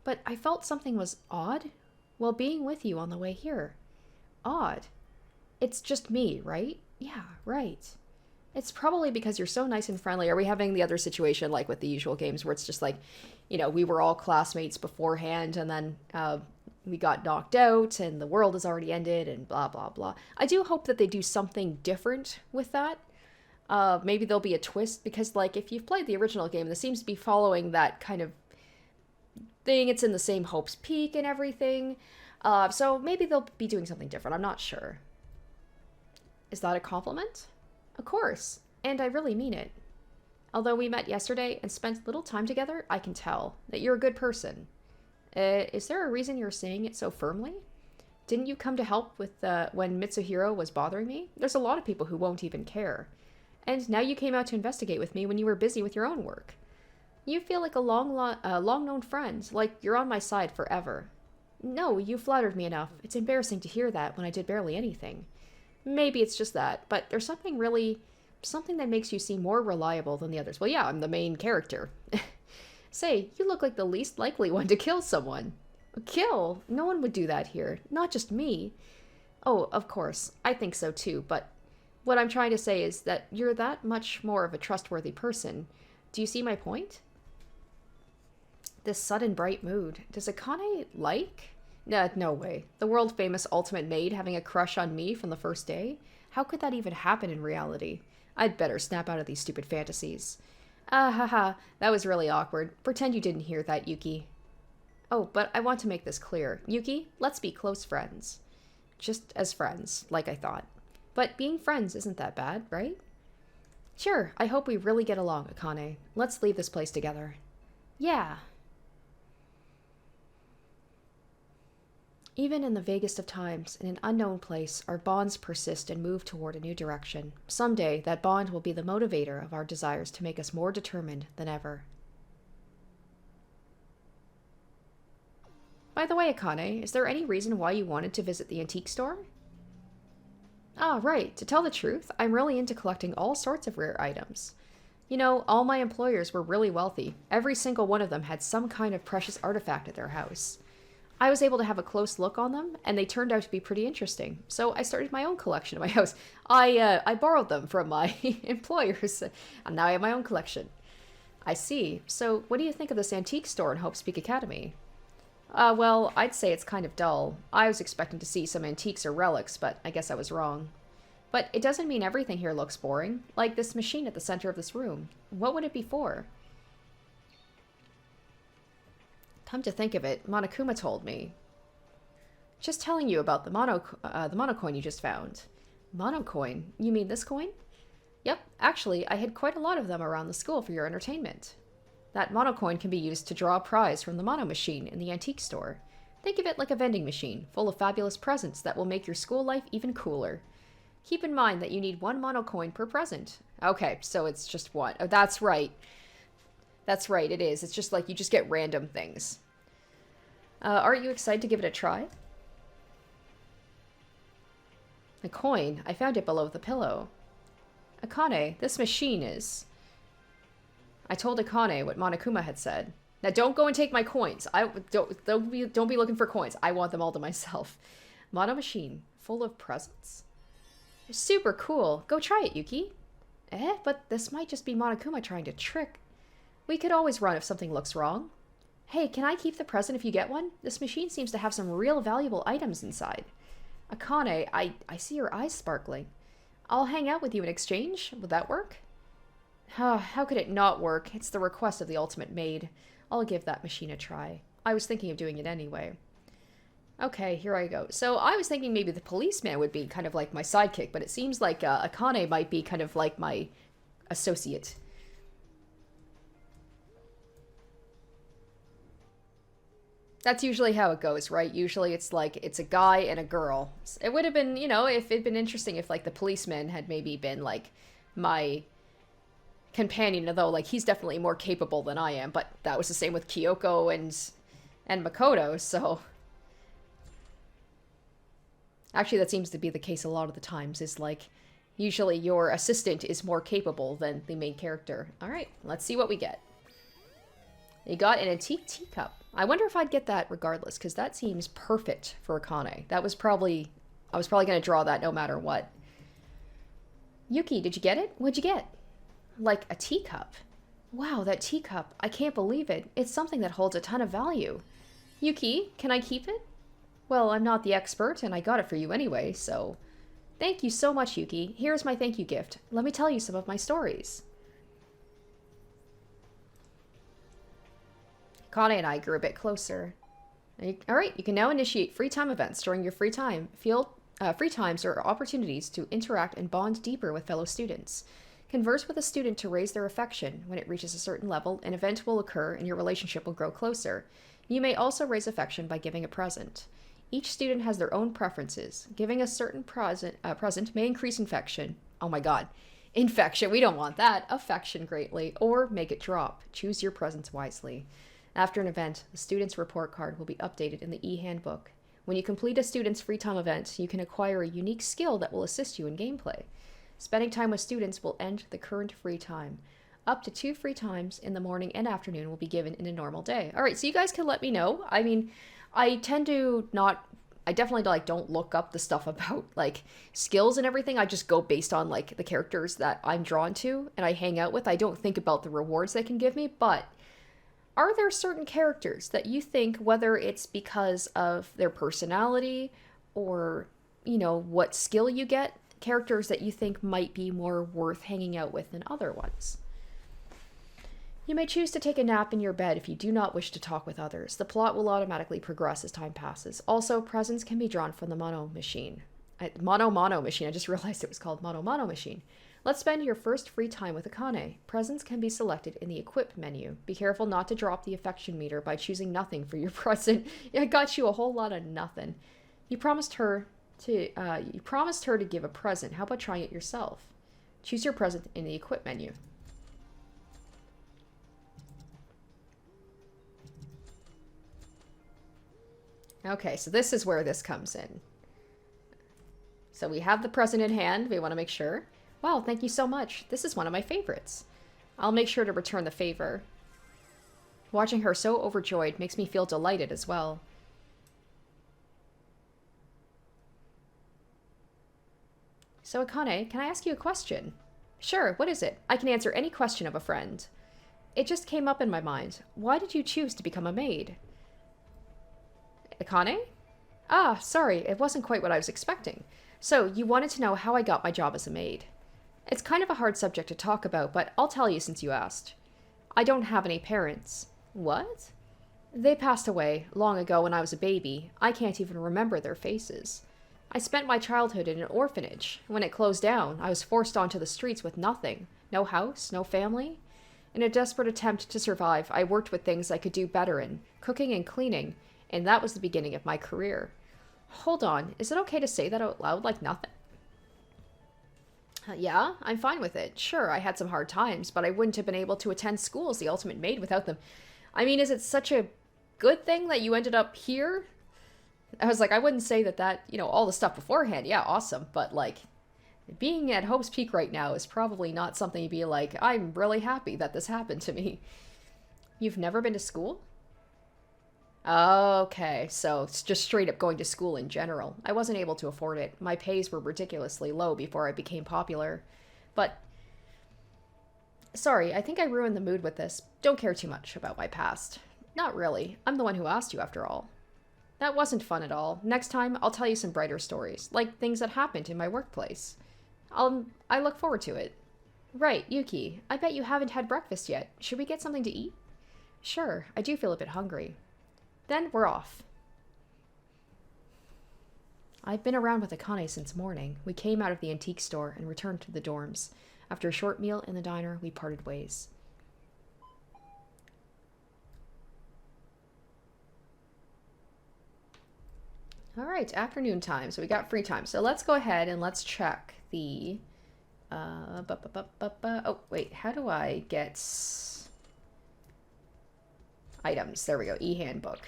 But I felt something was odd while being with you on the way here. Odd. It's just me, right? Yeah, right. It's probably because you're so nice and friendly. Are we having the other situation like with the usual games where it's just like, you know, we were all classmates beforehand and then we got knocked out and the world has already ended and blah, blah, blah. I do hope that they do something different with that. Maybe there'll be a twist because, like, if you've played the original game, this seems to be following that kind of thing. It's in the same Hope's Peak and everything. So maybe they'll be doing something different. I'm not sure. Is that a compliment? Of course, and I really mean it. Although we met yesterday and spent little time together, I can tell that you're a good person. Is there a reason you're saying it so firmly? Didn't you come to help with when Mitsuhiro was bothering me? There's a lot of people who won't even care. And now you came out to investigate with me when you were busy with your own work. You feel like a long-known friend, like you're on my side forever. No, you flattered me enough. It's embarrassing to hear that when I did barely anything. Maybe it's just that, but there's something that makes you seem more reliable than the others. Well, yeah, I'm the main character. Say, you look like the least likely one to kill someone. Kill? No one would do that here. Not just me. Oh, of course. I think so too, but what I'm trying to say is that you're that much more of a trustworthy person. Do you see my point? This sudden bright mood. Does Akane like? No way. The world-famous ultimate maid having a crush on me from the first day? How could that even happen in reality? I'd better snap out of these stupid fantasies. Ah, haha, that was really awkward. Pretend you didn't hear that, Yuki. Oh, but I want to make this clear. Yuki, let's be close friends. Just as friends, like I thought. But being friends isn't that bad, right? Sure, I hope we really get along, Akane. Let's leave this place together. Yeah. Even in the vaguest of times, in an unknown place, our bonds persist and move toward a new direction. Someday, that bond will be the motivator of our desires to make us more determined than ever. By the way, Akane, is there any reason why you wanted to visit the antique store? Ah, right. To tell the truth, I'm really into collecting all sorts of rare items. You know, all my employers were really wealthy. Every single one of them had some kind of precious artifact at their house. I was able to have a close look on them, and they turned out to be pretty interesting. So I started my own collection at my house. I borrowed them from my employers, and now I have my own collection. I see. So what do you think of this antique store in Hope's Peak Academy? Well, I'd say it's kind of dull. I was expecting to see some antiques or relics, but I guess I was wrong. But it doesn't mean everything here looks boring. Like this machine at the center of this room. What would it be for? Come to think of it, Monokuma told me. Just telling you about the monocoin you just found. Monocoin? You mean this coin? Yep, actually, I hid quite a lot of them around the school for your entertainment. That monocoin can be used to draw a prize from the mono machine in the antique store. Think of it like a vending machine, full of fabulous presents that will make your school life even cooler. Keep in mind that you need 1 monocoin per present. Okay, so it's just one. Oh, that's right. That's right, it is. It's just like you just get random things. Aren't you excited to give it a try? A coin. I found it below the pillow. Akane, this machine is... I told Akane what Monokuma had said. Now don't go and take my coins. Don't be looking for coins. I want them all to myself. Mono machine, full of presents. Super cool. Go try it, Yuki. But this might just be Monokuma trying to trick. We could always run if something looks wrong. Hey, can I keep the present if you get one? This machine seems to have some real valuable items inside. Akane, I see your eyes sparkling. I'll hang out with you in exchange. Would that work? How could it not work? It's the request of the ultimate maid. I'll give that machine a try. I was thinking of doing it anyway. Okay, here I go. So I was thinking maybe the policeman would be kind of like my sidekick, but it seems like Akane might be kind of like my associate. That's usually how it goes, right? Usually it's like, it's a guy and a girl. It would have been, you know, if it'd been interesting if like the policeman had maybe been like my companion, although like he's definitely more capable than I am, but that was the same with Kyoko and Makoto, so... Actually, that seems to be the case a lot of the times, is like, usually your assistant is more capable than the main character. Alright, let's see what we get. You got an antique teacup. I wonder if I'd get that regardless, because that seems perfect for Akane. I was probably going to draw that no matter what. Yuki, did you get it? What'd you get? Like a teacup. Wow, that teacup. I can't believe it. It's something that holds a ton of value. Yuki, can I keep it? Well, I'm not the expert, and I got it for you anyway, so... Thank you so much, Yuki. Here's my thank you gift. Let me tell you some of my stories. Akane and I grew a bit closer. Alright, you can now initiate free time events during your free time. Free times are opportunities to interact and bond deeper with fellow students. Converse with a student to raise their affection. When it reaches a certain level, an event will occur and your relationship will grow closer. You may also raise affection by giving a present. Each student has their own preferences. Giving a certain present may increase infection. Oh my god. Infection, we don't want that. Affection greatly. Or make it drop. Choose your presents wisely. After an event, the student's report card will be updated in the e-handbook. When you complete a student's free time event, you can acquire a unique skill that will assist you in gameplay. Spending time with students will end the current free time. Up to 2 free times in the morning and afternoon will be given in a normal day. Alright, so you guys can let me know. I mean, I definitely like don't look up the stuff about like skills and everything. I just go based on like the characters that I'm drawn to and I hang out with. I don't think about the rewards they can give me, but are there certain characters that you think, whether it's because of their personality or, you know, what skill you get, characters that you think might be more worth hanging out with than other ones? You may choose to take a nap in your bed if you do not wish to talk with others. The plot will automatically progress as time passes. Also, presents can be drawn from the Mono machine. Mono machine. I just realized it was called Mono machine. Let's spend your first free time with Akane. Presents can be selected in the Equip menu. Be careful not to drop the affection meter by choosing nothing for your present. I got you a whole lot of nothing. You promised her to give a present. How about trying it yourself? Choose your present in the Equip menu. Okay, so this is where this comes in. So we have the present in hand. We want to make sure. Wow, thank you so much. This is one of my favorites. I'll make sure to return the favor. Watching her so overjoyed makes me feel delighted as well. So Akane, can I ask you a question? Sure, what is it? I can answer any question of a friend. It just came up in my mind. Why did you choose to become a maid? Akane? Ah, sorry, it wasn't quite what I was expecting. So, you wanted to know how I got my job as a maid. It's kind of a hard subject to talk about, but I'll tell you since you asked. I don't have any parents. What? They passed away long ago when I was a baby. I can't even remember their faces. I spent my childhood in an orphanage. When it closed down, I was forced onto the streets with nothing. No house, no family. In a desperate attempt to survive, I worked with things I could do better in, cooking and cleaning, and that was the beginning of my career. Hold on, is it okay to say that out loud like nothing? Yeah, I'm fine with it. Sure, I had some hard times, but I wouldn't have been able to attend school as the ultimate maid without them. I mean, is it such a good thing that you ended up here? I was like, I wouldn't say that, all the stuff beforehand, yeah, awesome, but like, being at Hope's Peak right now is probably not something you'd be like, I'm really happy that this happened to me. You've never been to school? Okay, so it's just straight up going to school in general. I wasn't able to afford it. My pays were ridiculously low before I became popular. But, sorry, I think I ruined the mood with this. Don't care too much about my past. Not really. I'm the one who asked you after all. That wasn't fun at all. Next time, I'll tell you some brighter stories, like things that happened in my workplace. I look forward to it. Right, Yuki. I bet you haven't had breakfast yet. Should we get something to eat? Sure, I do feel a bit hungry. Then we're off. I've been around with Akane since morning. We came out of the antique store and returned to the dorms. After a short meal in the diner, we parted ways. Alright, afternoon time, so we got free time. So let's go ahead and let's check the... Oh, wait, how do I get... items? There we go, e-handbook.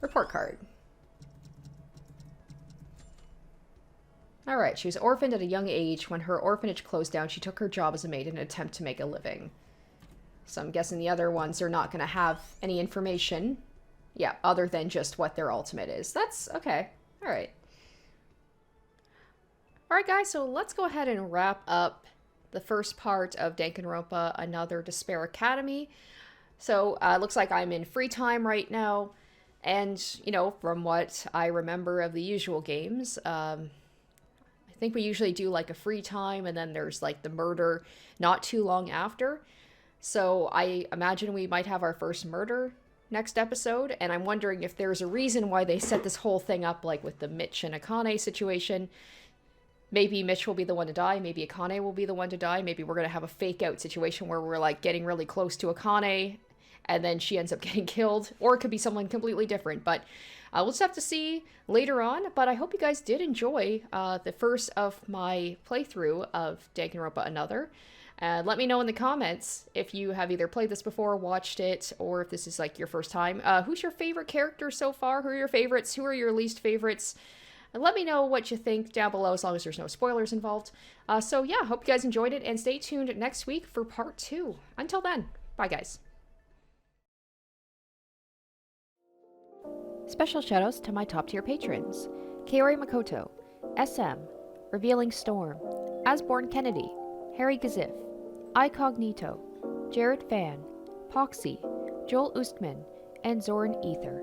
Report card. Alright, she was orphaned at a young age. When her orphanage closed down, she took her job as a maid in an attempt to make a living. So I'm guessing the other ones are not going to have any information. Yeah, other than just what their ultimate is. That's okay. Alright. Alright guys, so let's go ahead and wrap up the first part of Danganronpa, Another Despair Academy. So, looks like I'm in free time right now. And, from what I remember of the usual games, I think we usually do like a free time and then there's like the murder not too long after. So I imagine we might have our first murder next episode, and I'm wondering if there's a reason why they set this whole thing up like with the Mitch and Akane situation. Maybe Mitch will be the one to die, maybe Akane will be the one to die, maybe we're gonna have a fake out situation where we're like getting really close to Akane and then she ends up getting killed, or it could be someone completely different, but we'll just have to see later on. But I hope you guys did enjoy the first of my playthrough of Danganronpa Another. Let me know in the comments if you have either played this before, watched it, or if this is like your first time. Who's your favorite character so far? Who are your favorites? Who are your least favorites? And let me know what you think down below, as long as there's no spoilers involved. So yeah, hope you guys enjoyed it, and stay tuned next week for part 2. Until then, bye guys. Special shoutouts to my top tier patrons: Kaori Makoto, SM, Revealing Storm, Asborn Kennedy, Harry Gazif, Icognito, Jared Fan, Poxy, Joel Oostman, and Zoran Ether.